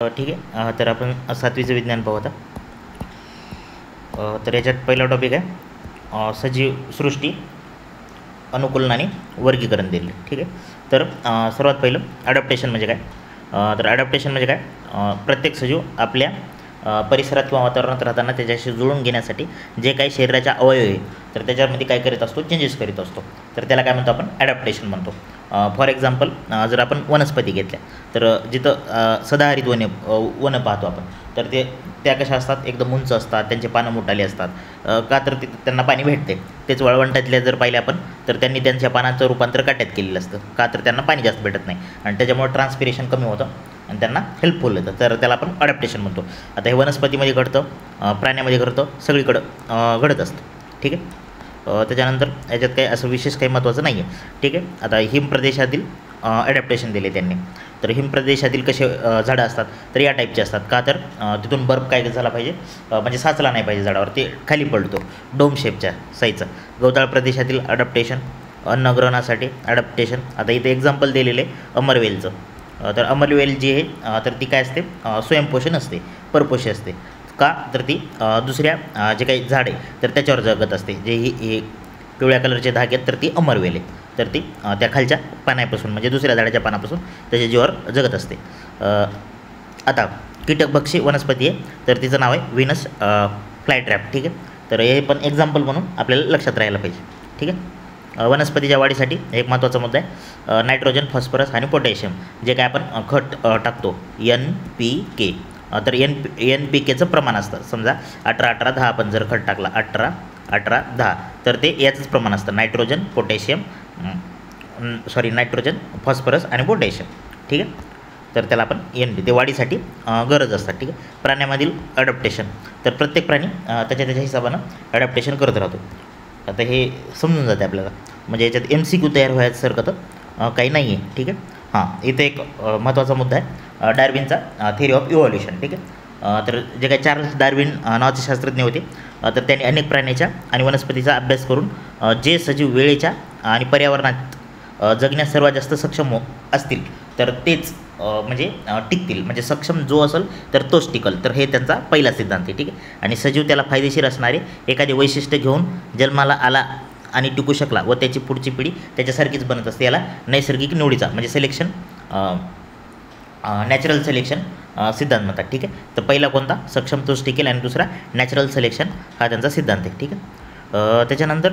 ठीक आहे. तर आपण 7वीचं विज्ञान पाहू आता. तर याच्यात पहिला टॉपिक आहे सजीव सृष्टी, अनुकूलन आणि वर्गीकरण दिले. ठीक आहे. तर सर्वात पहिलं ॲडॅप्टेशन म्हणजे काय. तर ॲडॅप्टेशन म्हणजे काय, प्रत्येक सजीव आपल्या परिसरात किंवा वातावरणात राहताना त्याच्याशी जुळून घेण्यासाठी जे काही शरीराच्या अवयव आहे तर त्याच्यामध्ये काय करीत असतो, चेंजेस करीत असतो. तर त्याला काय म्हणतो आपण, ॲडॅप्टेशन म्हणतो. फॉर एक्झाम्पल जर आपण वनस्पती घेतल्या तर जिथं सदाहरित वनं पाहतो आपण, तर त्या कशा असतात, एकदम उंच असतात, त्यांचे पानं मोठाले असतात. का तर त्यांना पाणी भेटते. तेच वाळवंटातल्या जर पाहिले आपण तर त्यांनी त्यांच्या पानाचं रूपांतर काट्यात केलेलं असतं. का तर त्यांना पाणी जास्त भेटत नाही आणि त्याच्यामुळे ट्रान्सपिरेशन कमी होतं आणि त्यांना हेल्पफुल होतं. तर त्याला आपण ॲडॅप्टेशन म्हणतो. आता हे वनस्पतीमध्ये घडतं, प्राण्यामध्ये घडतं, सगळीकडं घडत असतं. ठीक आहे. त्याच्यानंतर याच्यात काही असं विशेष काही महत्त्वाचं नाही आहे. ठीक आहे. आता हिमप्रदेशातील ॲडॅप्टेशन दिले त्यांनी. तर हिमप्रदेशातील कसे झाडं असतात तर या टाईपचे असतात. का तर तिथून बर्फ काय झाला पाहिजे, म्हणजे साचला नाही पाहिजे झाडावर, ते खाली पडतो डोम शेपच्या साईजचा. गवताळ प्रदेशातील ॲडॅप्टेशन, अन्नग्रहणासाठी ॲडॅप्टेशन. आता इथे एक्झाम्पल दिलेलं आहे अमरवेलचं. तर अमरवेल जी आहे तर ती काय असते, स्वयंपोषण असते, परपोषी असते. का तर ती दुसऱ्या जे काही झाड आहे तर त्याच्यावर जगत असते. जे ही पिवळ्या कलरचे धागे आहेत तर ती अमरवेल आहे. तर ती त्या खालच्या पानापासून म्हणजे दुसऱ्या झाडाच्या पानापासून त्याच्या जीवावर जगत असते. आता कीटकभक्षी वनस्पती आहे तर तिचं नाव आहे व्हीनस फ्लायट्रॅप. ठीक आहे. तर हे पण एक्झाम्पल म्हणून आपल्याला लक्षात राहायला पाहिजे. ठीक आहे. वनस्पतीच्या वाढीसाठी एक महत्त्वाचा मुद्दा आहे नायट्रोजन, फॉस्फरस आणि पोटॅशियम, जे काय आपण खत टाकतो NPK. तर NPKचं प्रमाण असतं. समजा 18-18-10 आपण जर खत टाकला 18-18-10 तर ते याचंच प्रमाण असतं, नायट्रोजन, पोटॅशियम, नायट्रोजन, फॉस्फरस आणि पोटॅशियम. ठीक आहे. तर त्याला आपण NP ते वाढीसाठी गरज असतात. ठीक आहे. प्राण्यामधील ॲडॅप्टेशन, तर प्रत्येक प्राणी त्याच्या हिशोबानं ॲडॅप्टेशन करत राहतो. आता हे समजून जाते आपल्याला, म्हणजे याच्यात MCQ तयार व्हायसारखं तर काही नाही आहे. ठीक आहे. इथे एक महत्त्वाचा मुद्दा आहे डार्विनचा थिअरी ऑफ इव्हॉल्युशन. ठीक आहे. तर जे काही चार्ल्स डार्विन नावाचे शास्त्रज्ञ होते तर त्यांनी अनेक प्राण्याच्या आणि वनस्पतीचा अभ्यास करून जे सजीव वेळेच्या आणि पर्यावरणात जगण्यास सर्वात जास्त सक्षम असतील तर तेच म्हणजे टिकतील, म्हणजे सक्षम जो असेल तर तोच टिकल. तर हे त्यांचा पहिला सिद्धांत आहे. ठीक आहे. आणि सजीव त्याला फायदेशीर असणारे एखादे वैशिष्ट्य घेऊन जन्माला आला आणि टिकू शकला व त्याची पुढची पिढी त्याच्यासारखीच बनत असते. याला नैसर्गिक निवडीचा म्हणजे सिलेक्शन, नॅचरल सिलेक्शन सिद्धांत म्हणतात. ठीक आहे. तर पहिला कोणता, सक्षम तोच टिकेल, आणि दुसरा नॅचरल सिलेक्शन हा त्यांचा सिद्धांत आहे. ठीक आहे. त्याच्यानंतर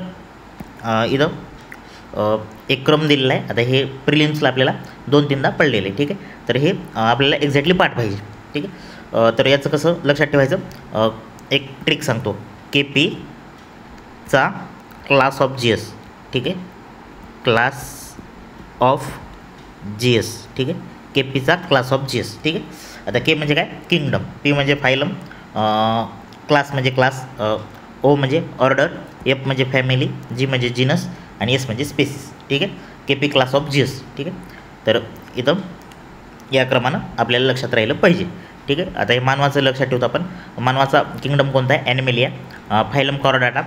इथं एक क्रम दिलेला आहे. आता हे प्रिलिम्सला आपल्याला 2-3दा पडलेलं आहे. ठीक आहे. तर हे आपल्याला एक्झॅक्टली पाठ पाहिजे. ठीक आहे. तर याचं कसं लक्षात ठेवायचं, एक ट्रिक सांगतो. KP चा क्लास ऑफ GS. ठीक आहे. Class of GS. ठीक आहे. KP चा क्लास ऑफ GS. ठीक आहे. आता K म्हणजे काय, किंगडम, P म्हणजे फायलम, क्लास म्हणजे क्लास, O म्हणजे ऑर्डर, F म्हणजे फॅमिली, G म्हणजे जीनस आणि S म्हणजे स्पेसिस. ठीक आहे. KP class of GS. ठीक आहे. तर इथं या क्रमानं आपल्याला लक्षात राहिलं पाहिजे. ठीक आहे. आता हे मानवाचं लक्षात ठेवतो आपण. मानवाचा किंगडम कोणता आहे, ॲनिमेलिया, फायलम कॉर्डाटा,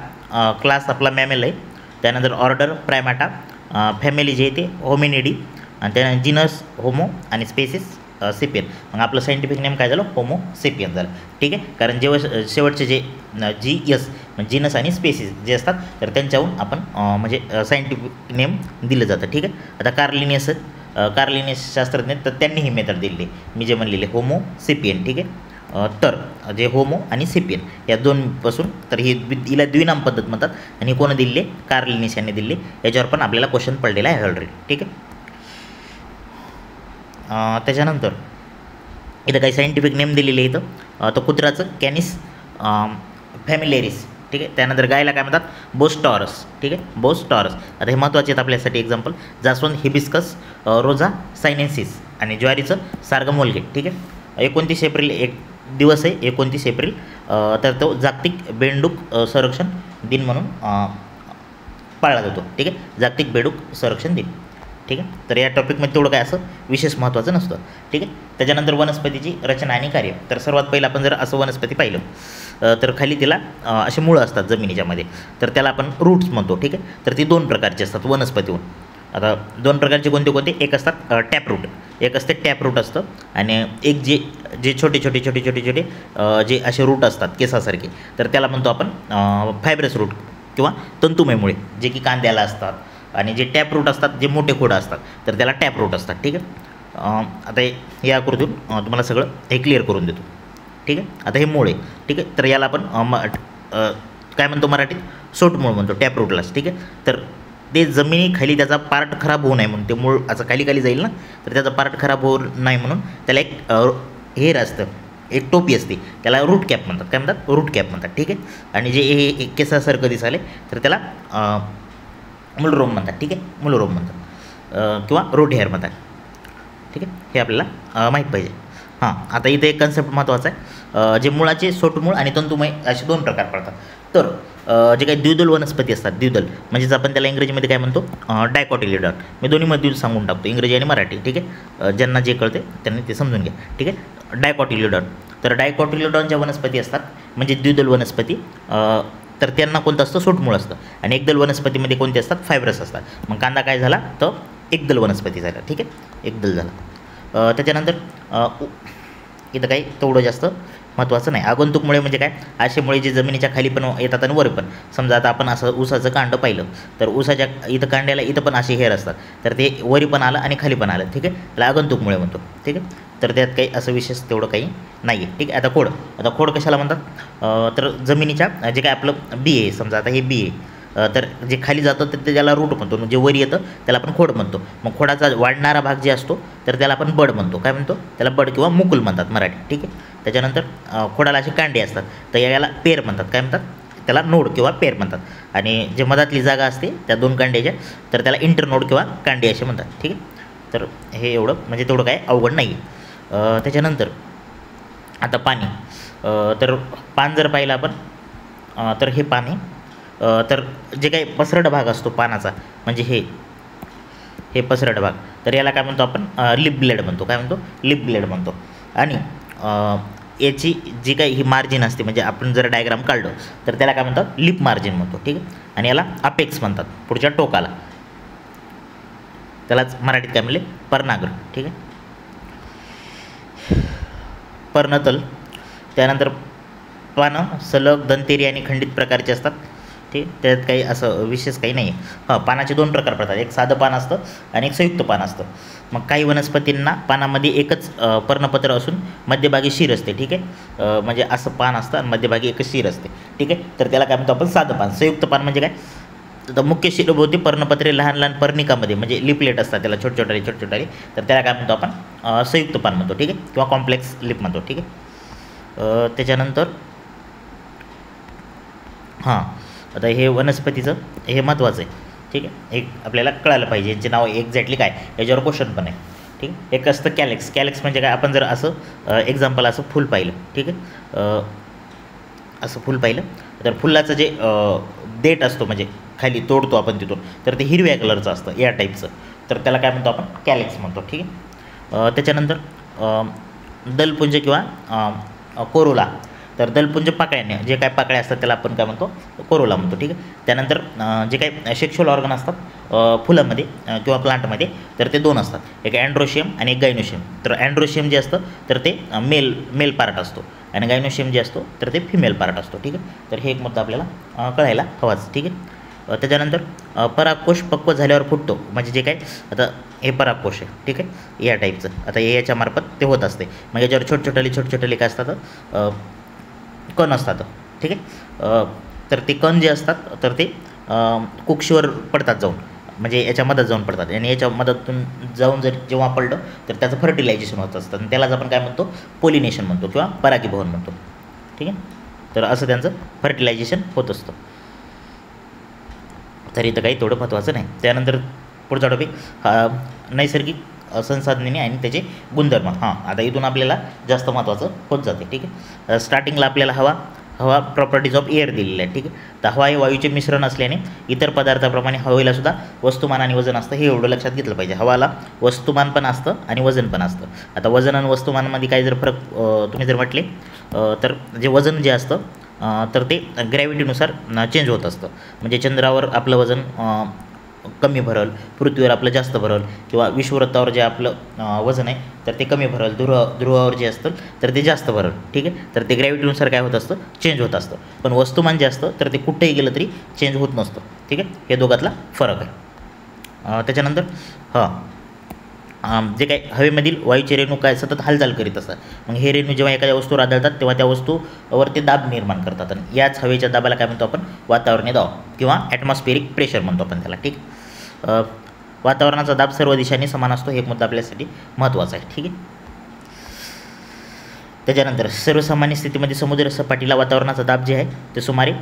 क्लास आपला मॅमेल आहे, त्यानंतर ऑर्डर प्रायमाटा, फॅमिली जे आहे ते होमिनिडी, आणि त्यानंतर जीनस होमो आणि स्पेसिस सेपियन. मग आपलं सायंटिफिक नेम काय झालं, होमो सेपियन झालं. ठीक आहे. कारण जेव्हा शेवटचे जे GS म्हणजे जीनस आणि स्पेसिस जे असतात तर त्यांच्याहून आपण म्हणजे सायंटिफिक नेम दिलं जातं. ठीक आहे. आता कार्लिनियस शास्त्रज्ञ तर त्यांनी ही मेथड दिलेली मी जे म्हणलेले होमो सेपियन. ठीक आहे. तर जे होमो आणि सेपियन या दोनपासून तर ही हिला द्विनाम पद्धत म्हणतात आणि कोण दिले, कार्लिनियस यांनी दिले. याच्यावर पण आपल्याला क्वेश्चन पडलेला आहे ऑलरेडी. ठीक आहे. त्याच्यानंतर इथं काही सायंटिफिक नेम दिलेले इथं. तर कुत्र्याचं कॅनिस फॅमिलेरिस. ठीक आहे. त्यानंतर गायला काय म्हणतात, बोस्टॉरस. ठीक आहे. बोस्टॉरस. आता हे महत्त्वाचे आहेत आपल्यासाठी एक्झाम्पल, जास्वंद हिबिस्कस रोझा सायनेन्सिस, आणि ज्वारीचं सार्गम वल्गे. ठीक आहे. 29 एप्रिल एक दिवस आहे, 29 एप्रिल, तर तो जागतिक बेंडूक संरक्षण दिन म्हणून पाळला जातो. ठीक आहे. जागतिक बेडूक संरक्षण दिन. ठीक आहे. तर या टॉपिकमध्ये तेवढं काय असं विशेष महत्त्वाचं नसतं. ठीक आहे. त्याच्यानंतर वनस्पतीची रचना आणि कार्य. तर सर्वात पहिलं आपण जर असं वनस्पती पाहिलं तर खाली तिला असे मुळं असतात जमिनीच्यामध्ये, तर त्याला आपण रूट्स म्हणतो. ठीक आहे. तर ती 2 प्रकारची असतात वनस्पतीहून. आता दोन प्रकारचे कोणते कोणते, एक असतात टॅप रूट, एक असते टॅप रूट असतं, आणि एक जे जे छोटे छोटे छोटे छोटे छोटे जे असे रूट असतात केसासारखे, तर त्याला म्हणतो आपण फायब्रस रूट किंवा तंतुमय मुळे, जे की कांद्याला असतात. आणि जे टॅप रूट असतात, जे मोठे खोडं असतात, तर त्याला टॅप रूट असतात. ठीक आहे. आता या आकृतीतून तुम्हाला सगळं हे क्लिअर करून देतो. ठीक आहे. आता हे मूळ आहे. ठीक आहे. तर याला आपण काय म्हणतो मराठीत, सोटमूळ म्हणतो टॅप रूटलाच. ठीक आहे. तर ते जमिनीखाली त्याचा पार्ट खराब होऊ नये म्हणून, ते मूळ असं खाली खाली जाईल ना, तर त्याचा पार्ट खराब होऊ नाही म्हणून त्याला एक हेर असतं, एक टोपी असते, त्याला रूट कॅप म्हणतात. काय म्हणतात, रूट कॅप म्हणतात. ठीक आहे. आणि जे हे केसासारखं दिसाले, तर त्याला मूलरोम म्हणतात. ठीक आहे. मूलरोम म्हणतात किंवा रूट हेअर म्हणतात. ठीक आहे. हे आपल्याला माहीत पाहिजे. हां, आता इथे एक कन्सेप्ट महत्त्वाचा आहे, जे मुळाचे सोटमूळ आणि तंतुमय असे दोन प्रकार पडतात. तर जे काही द्विदल वनस्पती असतात, द्विदल म्हणजेच आपण त्याला इंग्रजीमध्ये काय म्हणतो, डायकॉटिलिडॉन. मी दोन्हीमध्ये सांगून टाकतो, इंग्रजी आणि मराठी. ठीक आहे. ज्यांना जे कळते त्यांनी ते समजून घ्या. ठीक आहे. डायकॉटिलिडॉन, तर डायकॉटिलिडॉनच्या वनस्पती असतात म्हणजे द्विदल वनस्पती, तर त्यांना कोणतं असतं, सोटमूळ असतं. आणि एकदल वनस्पतीमध्ये कोणते असतात, फायब्रस असतात. मग कांदा काय झाला, तर एकदल वनस्पती झाला. ठीक आहे. एकदल झाला. त्याच्यानंतर इथं काही तेवढं जास्त महत्त्वाचं नाही. आगंतुक मुळे म्हणजे काय, असे मुळे जे जमिनीच्या खाली पण येतात आणि वर पण. समजा आता आपण असं ऊसाचं कांड पाहिलं, तर ऊसाच्या इथं कांड्याला इथं पण असे हेर असतात, तर ते वरी पण आलं आणि खाली पण आलं. ठीक आहे. त्याला आगंतुक मुळे म्हणतो. ठीक आहे. तर त्यात काही असं विशेष तेवढं काही नाही आहे. ठीक आहे. आता खोड, आता खोड कशाला म्हणतात, तर जमिनीच्या जे काय आपलं बी आहे, समजा आता हे बी आहे, तर जे खाली जातं तर त्याला रूट म्हणतो, जे वर येतं त्याला आपण खोड म्हणतो. मग खोडाचा वाढणारा भाग जे असतो, तर त्याला आपण बड म्हणतो. काय म्हणतो, त्याला बड किंवा मुकुल म्हणतात मराठी. ठीक आहे. त्याच्यानंतर खोडाला असे कांडे असतात, तर याला पेर म्हणतात. काय म्हणतात, त्याला नोड किंवा पेर म्हणतात. आणि जे मधातली जागा असते त्या दोन कांड्याच्या, तर त्याला इंटरनोड किंवा कांडे असे म्हणतात. ठीक आहे. तर हे एवढं म्हणजे तेवढं काय अवघड नाही आहे. त्याच्यानंतर आता पाणी, तर पान जर पाहिलं आपण, तर हे पाणी, तर जे काही पसरट भाग असतो पानाचा, म्हणजे हे पसरट भाग, तर याला काय म्हणतो आपण, लिप ब्लेड म्हणतो. काय म्हणतो, लिप ब्लेड म्हणतो. आणि याची जी काही ही मार्जिन असते, म्हणजे आपण जर डायग्राम काढलं तर त्याला काय म्हणतात, लिप मार्जिन म्हणतो. ठीक आहे. आणि याला अपेक्स म्हणतात, पुढच्या टोकाला. त्यालाच मराठीत काय म्हणले, पर्णाग्र. ठीक आहे. पर्णतल, त्यानंतर पानं सलग, दंतेरी आणि खंडित प्रकारचे असतात. ठीक, त्यात काही असं विशेष काही नाही आहे. हां, पानाचे दोन प्रकार पडतात, एक साधं पान असतं आणि एक संयुक्त पान असतं. मग काही वनस्पतींना पानामध्ये एकच पर्णपत्र असून मध्यभागी शीर असते. ठीक आहे. म्हणजे असं पान असतं आणि मध्यभागी एकच शीर असते. ठीक आहे. तर त्याला काय म्हणतो आपण, साधं पान. संयुक्त पान म्हणजे काय, तर मुख्य शिरभोवती पर्णपत्रे लहान लहान पर्णिकामध्ये, म्हणजे लिपलेट असतात त्याला, छोटे छोटे, तर त्याला काय म्हणतो आपण, संयुक्त पान म्हणतो. ठीक आहे. किंवा कॉम्प्लेक्स लिप म्हणतो. ठीक आहे. त्याच्यानंतर हां, आता हे वनस्पतीचं हे महत्त्वाचं आहे. ठीक आहे. एक आपल्याला कळायला पाहिजे, यांचे नाव एक्झॅक्टली काय, याच्यावर क्वेश्चन पण आहे. ठीक आहे. एक असतं कॅलेक्स. कॅलेक्स म्हणजे काय, आपण जर असं एक्झाम्पल असं फुल पाहिलं, ठीक आहे, असं फुल पाहिलं, तर फुलाचं जे देठ असतो, म्हणजे खाली तोडतो आपण तिथून, तर ते हिरव्या कलरचं असतं, या टाईपचं, तर त्याला काय म्हणतो आपण, कॅलेक्स म्हणतो. ठीक आहे. त्याच्यानंतर दलपुंज किंवा कोरोला, तर दलपुंज पाकळ्याने, जे काय पाकळ्या असतात त्याला आपण काय म्हणतो, कोरोला म्हणतो. ठीक आहे. त्यानंतर जे काही सेक्शुअल ऑर्गन असतात फुलामध्ये किंवा प्लांटमध्ये, तर ते दोन असतात, एक अँड्रोशियम आणि एक गायनोशियम. तर अँड्रोशियम जे असतं तर ते मेल पार्ट असतो, आणि गायनोशियम जे असतो तर ते फिमेल पार्ट असतो. ठीक आहे. तर हे एक मुद्दा आपल्याला कळायला हवाच. ठीक आहे. त्याच्यानंतर परागकोश पक्व झाल्यावर फुटतो, म्हणजे जे काय, आता हे परागकोश आहे. ठीक आहे. या टाईपचं, आता याच्या मार्फत ते होत असते. मग याच्यावर छोटे काय असतात, कण असतात. ठीक आहे. तर ते कण जे असतात तर ते कुक्षीवर पडतात जाऊन, म्हणजे याच्या मधात जाऊन पडतात, आणि याच्या मधातून जाऊन जर जेव्हा पडलं तर त्याचं फर्टिलायझेशन होत असतं, आणि त्यालाच आपण काय म्हणतो, पोलिनेशन म्हणतो किंवा परागीभवन म्हणतो. ठीक आहे. तर असं त्यांचं फर्टिलायझेशन होत असतं. तर इथं काही थोडं महत्त्वाचं नाही. त्यानंतर पुढचा टॉपिक, नैसर्गिक संसाधने आणि त्याचे गुणधर्म. हां, आता इथून आपल्याला जास्त महत्त्वाचं होत जाते. ठीक आहे. स्टार्टिंगला आपल्याला हवा प्रॉपर्टीज ऑफ एअर दिलेलं आहे. ठीक आहे. तर हवा हे वायूचे मिश्रण असल्याने इतर पदार्थाप्रमाणे हवेला सुद्धा वस्तुमान आणि वजन असतं, हे एवढं लक्षात घेतलं पाहिजे. हवाला वस्तुमान पण असतं आणि वजन पण असतं. आता वजन आणि वस्तुमानामध्ये काही जर फरक तुम्ही जर म्हटले, तर जे वजन जे असतं तर ते ग्रॅव्हिटीनुसार चेंज होत असतं. म्हणजे चंद्रावर आपलं वजन कमी भरल, पृथ्वीवर आपलं जास्त भरल, किंवा विषुववृत्तावर जे आपलं वजन आहे तर ते कमी भरल, ध्रुवावर जे असतं तर ते जास्त भरल. ठीक आहे, तर ते ग्रॅव्हिटीनुसार काय होत असतं, चेंज होत असतं. पण वस्तुमान जे असतं तर ते कुठेही गेलं तरी चेंज होत नसतं. ठीक आहे, हे दोघातला फरक आहे. त्याच्यानंतर जे काही हवेमधील वायूचे रेणू काय सतत हालचाल करीत असतात. मग हे रेणू जेव्हा एखाद्या वस्तूवर आढळतात तेव्हा त्या वस्तूवर ते दाब निर्माण करतात, आणि याच हवेच्या दाबाला काय म्हणतो आपण, वातावरणीय दाब किंवा ॲटमॉस्फेरिक प्रेशर म्हणतो आपण त्याला. ठीक, वातावरणाचा दाब सर्व दिशांनी समान असतो, हे एक मुद्दा आपल्यासाठी महत्त्वाचा आहे. ठीक आहे, त्याच्यानंतर सर्वसामान्य स्थितीमध्ये समुद्र सपाटीला वातावरणाचा दाब जे आहे ते सुमारे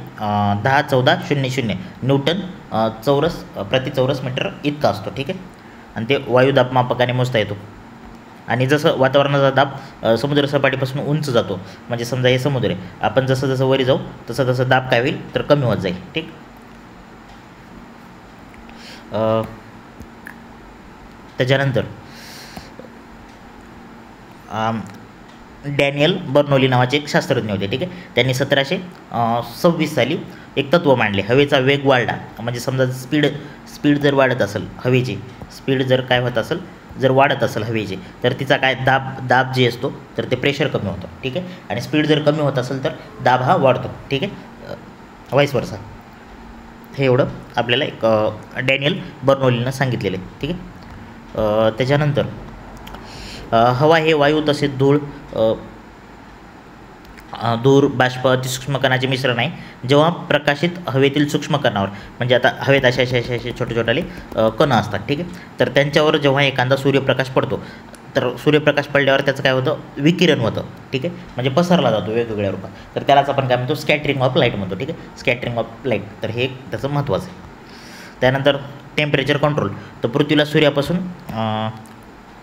101400 न्यूटन प्रति चौरस मीटर इतका असतो. ठीक आहे, आणि ते वायुदाबमापकाने मोजता येतो. आणि जसं वातावरणाचा दाब समुद्र सपाटीपासून उंच जातो, म्हणजे समजा हे समुद्र आहे, आपण जसं जसं वरी जाऊ तसं तसं दाब काय होईल तर कमी होत जाईल. ठीक, त्याच्यानंतर डॅनियल बर्नौली नावाचे एक शास्त्रज्ञ होते. ठीक आहे, त्यांनी 1726 साली एक तत्त्व मांडले. हवेचा वेग वाढला म्हणजे समजा स्पीड जर वाढत असेल, हवेची स्पीड जर काय होत असेल, जर वाढत असेल हवेची, तर तिचा काय दाब जे असतो तर ते प्रेशर कमी होतं. ठीक आहे, आणि स्पीड जर कमी होत असेल तर दाब हा वाढतो. ठीक आहे, वाईस वर्सा. हे एवढं आपल्याला एक डॅनियल बर्नौलीनं सांगितलेलं आहे. ठीक आहे, त्याच्यानंतर हवा हे वायू तसेच धूर बाष्प अतिसूक्ष्म कणाचे मिश्रण आहे. जेव्हा प्रकाशित हवेतील सूक्ष्म कणावर, म्हणजे आता हवेत असे छोटे छोटे कण असतात. ठीक आहे, तर त्यांच्यावर जेव्हा एखादा सूर्यप्रकाश पडतो तर सूर्यप्रकाश पडल्यावर त्याचं काय होतं, विकिरण होतं. ठीक आहे, म्हणजे पसरला जातो वेगवेगळ्या रूपात, तर त्यालाच आपण काय म्हणतो, स्कॅटरिंग ऑफ लाईट म्हणतो. ठीक आहे, स्कॅटरिंग ऑफ लाईट, तर हे त्याचं महत्त्वाचं आहे. त्यानंतर टेम्परेचर कंट्रोल, तर पृथ्वीला सूर्यापासून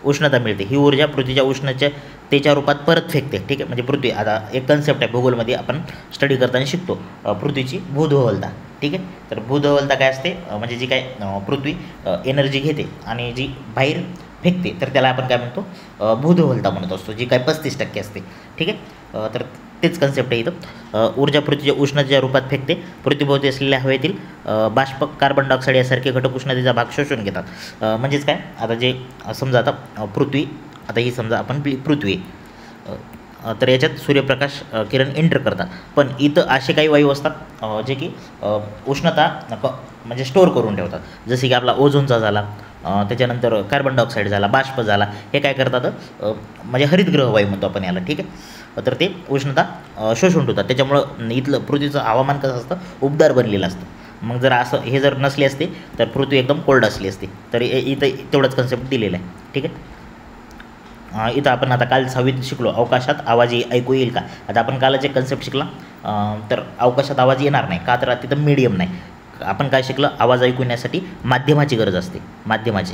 उष्णता मिळते. ही ऊर्जा पृथ्वीच्या उष्णतेच्या रूपात परत फेकते. ठीक आहे, म्हणजे पृथ्वी, आता एक कन्सेप्ट आहे भूगोलमध्ये आपण स्टडी करताना शिकतो, पृथ्वीची भूधवलता. ठीक आहे, तर भूधवलता काय असते, म्हणजे जी काय पृथ्वी एनर्जी घेते आणि जी बाहेर फेकते तर त्याला आपण काय म्हणतो, भूधवलता म्हणत असतो, जी काय 35% असते. ठीक आहे, तर तेच कन्सेप्ट आहे इथं. ऊर्जा पृथ्वीच्या उष्णतेच्या रूपात फेकते. पृथ्वीभोवती असलेल्या हवेतील बाष्प, कार्बन डायऑक्साईड यासारखे घटक उष्णतेचा भाग शोषून घेतात. म्हणजेच काय, आता जे समजा आता पृथ्वी, आता ही समजा आपण पृथ्वी, तर याच्यात सूर्यप्रकाश किरण एंटर करतात. पण इथं असे काही वायू असतात जे की उष्णता म्हणजे स्टोअर करून ठेवतात, जसे की आपला ओझोनचा झाला, त्याच्यानंतर कार्बन डायऑक्साईड झाला, बाष्प झाला, हे काय करतात, म्हणजे हरितगृह वायू म्हणतो आपण याला. ठीक आहे, तर ते उष्णता शोषून ठेवतात. त्याच्यामुळं इथलं पृथ्वीचं हवामान कसं असतं, उबदार बनलेलं असतं. मग जर असं हे जर नसले असते तर पृथ्वी एकदम कोल्ड असली असते. तर इथं तेवढंच कन्सेप्ट दिलेलं आहे. ठीक आहे, इथं आपण आता काल 6वीत शिकलो, अवकाशात आवाज ऐकू येईल का. आता आपण कालच एक कन्सेप्ट शिकला, तर अवकाशात आवाज येणार नाही का, तर तिथं मीडियम नाही. आपण काय शिकलं, आवाज ऐकू येण्यासाठी माध्यमाची गरज असते, माध्यमाची.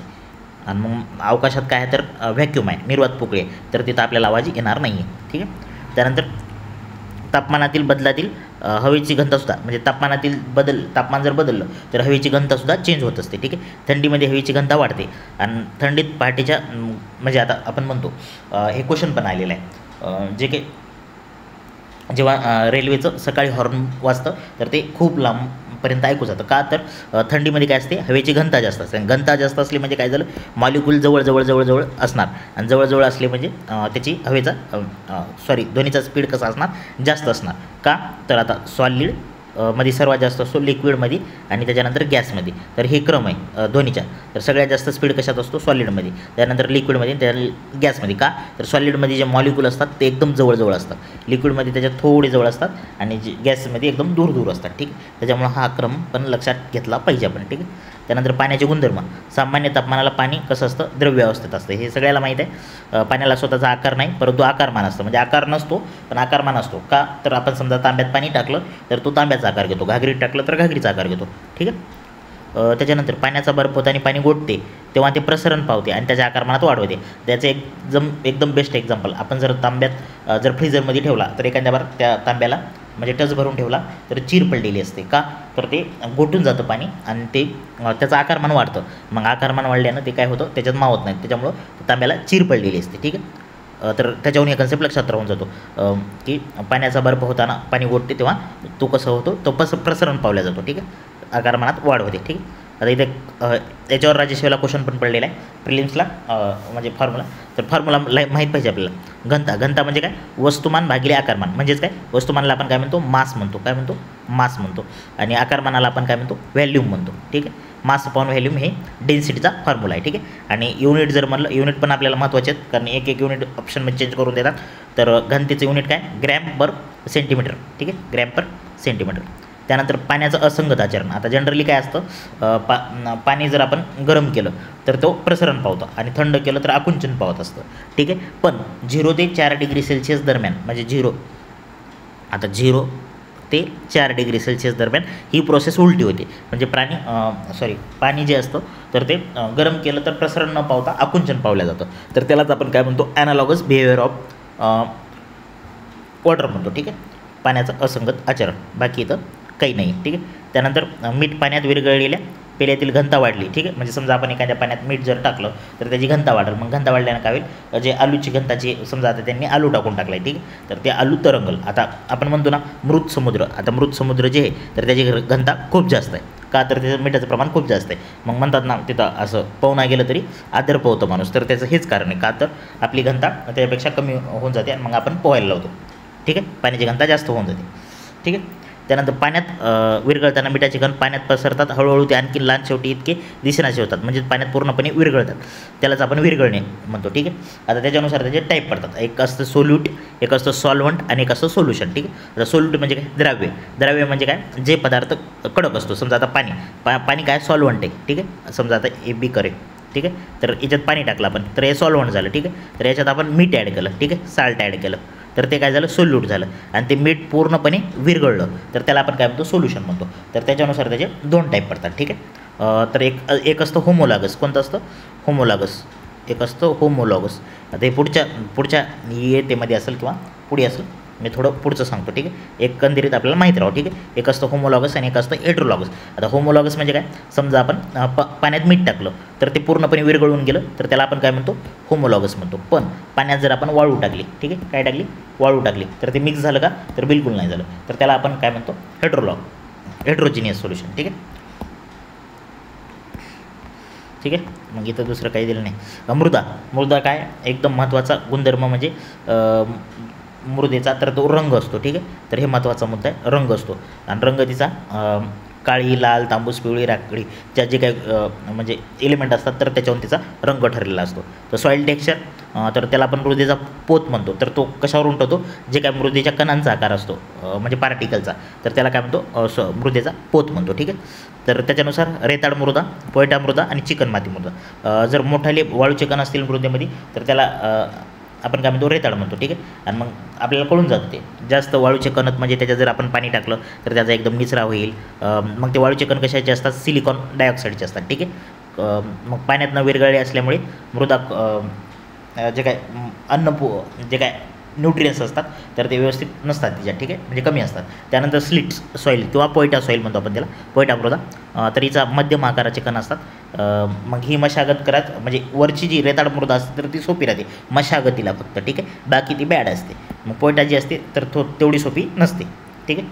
आणि मग अवकाशात काय आहे तर व्हॅक्यूम आहे, निर्वात पोकळी आहे, तर तिथं आपल्याला आवाज येणार नाही आहे. ठीक आहे, त्यानंतर तापमानातील बदलातील हवेची घनतासुद्धा, म्हणजे तापमान जर बदललं तर हवेची घनतासुद्धा चेंज होत असते. ठीक आहे, थंडीमध्ये हवेची घनता वाढते, आणि थंडीत पहाटेच्या, म्हणजे आता आपण म्हणतो हे क्वेश्चन पण आलेलं आहे, जे की जेव्हा रेल्वेचं सकाळी हॉर्न वाजतं तर ते खूप लांबपर्यंत ऐकू जातं. का, तर थंडीमध्ये काय असते, हवेची घनता जास्त असते. घनता जास्त असली म्हणजे काय झालं, मॉलिक्यूल जवळ असणार, आणि जवळ असले म्हणजे त्याची ध्वनीचा स्पीड कसा असणार, जास्त असणार. का, तर आता सॉलिड मध्ये सर्वात जास्त असतो, लिक्विडमध्ये आणि त्याच्यानंतर गॅसमध्ये. तर हे क्रम आहे ध्वनीच्या. तर सगळ्यात जास्त स्पीड कशात असतो, सॉलिडमध्ये, त्यानंतर लिक्विडमध्ये, त्यानंतर गॅसमध्ये. का, तर सॉलिडमध्ये जे मॉलिक्यूल असतात ते एकदम जवळ असतात, लिक्विडमध्ये त्याच्यात थोडे जवळ असतात, आणि जे गॅसमध्ये एकदम दूर असतात. ठीक, त्याच्यामुळं हा क्रम पण लक्षात घेतला पाहिजे आपण. ठीक आहे, त्यानंतर पाण्याचे गुणधर्म. सामान्य तापमानाला पाणी कसं असतं, द्रव्य अवस्थेत असतं, हे सगळ्याला माहीत आहे. पाण्याला स्वतःचा आकार नाही, परंतु आकारमान असतं, म्हणजे आकार नसतो पण आकारमान असतो. का, तर आपण समजा तांब्यात पाणी टाकलं तर तो तांब्याचा आकार घेतो, घागरीत टाकलं तर घागरीचा आकार घेतो. ठीक आहे, त्याच्यानंतर पाण्याचा बर्फ होताना पाणी गोठते तेव्हा ते प्रसरण पावते आणि त्याच्या आकारमानात वाढ होते. त्याचं एकदम बेस्ट एक्झाम्पल, आपण जर तांब्यात जर फ्रीजरमध्ये ठेवला तर एखाद्या बार त्या तांब्याला म्हणजे टच भरून ठेवला तर चीर पडलेली असते. का, तर ते गोठून जातं पाणी आणि ते त्याचं आकारमान वाढतं. मग आकारमान वाढल्यानं ते काय होतं, त्याच्यात मावत नाही, त्याच्यामुळं तांब्याला चीर पडलेली असते. ठीक आहे, तर त्याच्यावरून हे कन्सेप्ट लक्षात राहून जातो की पाण्याचा बर्फ होताना पाणी गोठते तेव्हा तो कसं होतो, तो प्रसरण पावला जातो. ठीक आहे, आकारमानात वाढ होते. ठीक आहे, आता इथे याच्यावर राजेशिवाला क्वेश्चन पण पडलेला आहे प्रिलिम्सला, म्हणजे फॉर्म्युला. तर फॉर्म्युला माहीत पाहिजे आपल्याला. घनता म्हणजे काय, वस्तुमान भागिले आकारमान. म्हणजेच काय, वस्तुमानाला आपण काय म्हणतो, मास म्हणतो. काय म्हणतो, मास म्हणतो. आणि आकारमानाला आपण काय म्हणतो, व्हॅल्यूम म्हणतो. ठीक आहे. मास अपॉन व्हॅल्यूम हे डेन्सिटीचा फॉर्म्युला आहे. ठीक आहे. आणि युनिट जर म्हणलं, युनिट पण आपल्याला महत्त्वाचे आहेत, कारण एक एक युनिट ऑप्शनमध्ये चेंज करून देतात. तर घनतेचं युनिट काय, ग्रॅम पर सेंटीमीटर. ठीक आहे, ग्रॅम पर सेंटीमीटर. त्यानंतर पाण्याचं असंगत आचरण. आता जनरली काय असतं, पाणी जर आपण गरम केलं तर तो प्रसरण पावतं आणि थंड केलं तर आकुंचन पावत असतं. ठीक आहे. पण 0 ते 4 डिग्री सेल्सिअस दरम्यान, म्हणजे 0 ते 4 डिग्री सेल्सिअस दरम्यान ही प्रोसेस उलटी होते. म्हणजे पाणी जे असतं तर ते गरम केलं तर प्रसरण न पावता आकुंचन पावलं जातं. तर त्यालाच आपण काय म्हणतो, ॲनालॉगस बिहेवियर ऑफ वॉटर म्हणतो. ठीक आहे. पाण्याचं असंगत आचरण, बाकी इथं काही नाही. ठीक आहे. त्यानंतर मीठ पाण्यात विरघळलेल्या पेल्यातील घनता वाढली. ठीक आहे. म्हणजे समजा आपण एखाद्या पाण्यात मीठ जर टाकलं तर त्याची घनता वाढेल. मग घनता वाढल्यानं काय होईल, जे आलूची घनता जी समजा आता त्यांनी आलू टाकून टाकला आहे. ठीक आहे. तर ते आलू तरंगल. आता आपण म्हणतो ना मृत समुद्र, आता मृत समुद्र जे आहे तर त्याची घनता खूप जास्त आहे. का, तर त्याचं मिठाचं प्रमाण खूप जास्त आहे. मग म्हणतात ना तिथं असं पोहणा गेलं तरी आदर पोहतो माणूस. तर त्याचं हेच कारण आहे. का, तर आपली घनता त्यापेक्षा कमी होऊन जाते आणि मग आपण पोहायला लावतो. ठीक आहे. पाण्याची घनता जास्त होऊन जाते. ठीक आहे. त्यानंतर पाण्यात विरघळताना मिठाचे कण पाण्यात पसरतात. हळूहळू ते आणखी लहान शेवटी इतके दिसेनासे होतात. म्हणजे पाण्यात पूर्णपणे विरघळतात. त्यालाच आपण विरघळणे म्हणतो. ठीक आहे. आता त्याच्यानुसार त्याचे टाईप पडतात. एक असतं सोल्यूट, एक असतं सॉल्व्हंट आणि एक असतं सोल्युशन. ठीक आहे. आता सोल्यूट म्हणजे काय, द्रव्य म्हणजे काय, जे पदार्थ कडक असतो. समजा आता पाणी काय सॉल्व्हंट आहे. ठीक आहे. समजा आता हे बीकर आहे. ठीक आहे. तर याच्यात पाणी टाकलं आपण तर हे सॉल्व्हंट झालं. ठीक आहे. तर याच्यात आपण मीठ ॲड केलं. ठीक आहे. साल्ट ॲड केलं तर ते काय झालं, सोल्यूट झालं. आणि ते मीठ पूर्णपणे विरघळलं तर त्याला आपण काय म्हणतो, सोल्युशन म्हणतो. तर त्याच्यानुसार त्याचे 2 टाईप पडतात. ठीक आहे. तर एक असतं होमोलॉगस. कोणतं असतं, होमोलॉगस. एक असतं होमोलॉगस. आता हे पुढच्या येतेमध्ये असेल किंवा पुढे असेल, मी थोडं पुढचं सांगतो. ठीक आहे. एक कंदिरीत आपल्याला माहीत राहावं. ठीक आहे. एक असतं होमोलॉगस आणि एक असतं हेटेरोलॉगस. आता होमोलॉगस म्हणजे काय, समजा आपण पाण्यात मीठ टाकलं तर ते पूर्णपणे विरघळून गेलं तर त्याला आपण काय म्हणतो, होमोलॉगस म्हणतो. पण पाण्यात जर आपण वाळू टाकली, ठीक आहे, काय टाकली, वाळू टाकली तर ते मिक्स झालं का, तर बिलकुल नाही झालं, तर त्याला आपण काय म्हणतो, हेटेरोजिनियस सोल्युशन. ठीक आहे. ठीक आहे. मग इथं दुसरं काही दिलं नाही. मृदा काय, एकदम महत्त्वाचा गुणधर्म म्हणजे मृदेचा तर तो रंग असतो. ठीक आहे. तर हे महत्त्वाचा मुद्दा आहे, रंग असतो. आणि रंग तिचा काळी, लाल, तांबूस, पिवळी, राखाडी ज्या जे काही म्हणजे एलिमेंट असतात तर त्याच्यावरून तिचा रंग ठरलेला असतो. तर सॉईल टेक्स्चर तर त्याला आपण मृदेचा पोत म्हणतो. तर तो कशावर उंटवतो, जे काय मृदेच्या कणांचा आकार असतो म्हणजे पार्टिकलचा, तर त्याला काय म्हणतो, मृदेचा पोत म्हणतो. ठीक आहे. तर त्याच्यानुसार रेताड मृदा, पोयटा मृदा आणि चिकणमाती मृदा. जर मोठाले वाळूचे कण असतील मृदेमध्ये तर त्याला आपण काय म्हणतो, रेताड म्हणतो. ठीक आहे. आणि मग आपल्याला कळून जातं ते जास्त वाळूचे कणत म्हणजे त्याच्यात जर आपण पाणी टाकलं तर त्याचा एकदम निचरा होईल. मग ते वाळूचे कण कशाचे असतात, सिलिकॉन डायऑक्साईडचे असतात. ठीक आहे. मग पाण्यात न विरघळले असल्यामुळे मृदा जे काय जे काय न्यूट्रियन्स असतात तर ते व्यवस्थित नसतात तिच्यात. ठीक आहे. म्हणजे कमी असतात. त्यानंतर स्लिट्स सॉईल किंवा पोयटा सॉईल म्हणतो आपण त्याला, पोयटा मृदा. तर हिचा मध्यम आकाराचे कण असतात. मग ही मशागत करत म्हणजे वरची जी रेताड मृदा असते तर ती सोपी राहते मशागतीला फक्त. ठीक आहे. बाकी ती बॅड असते. मग पोयटा जी असते तर तेवढी सोपी नसते. ठीक आहे.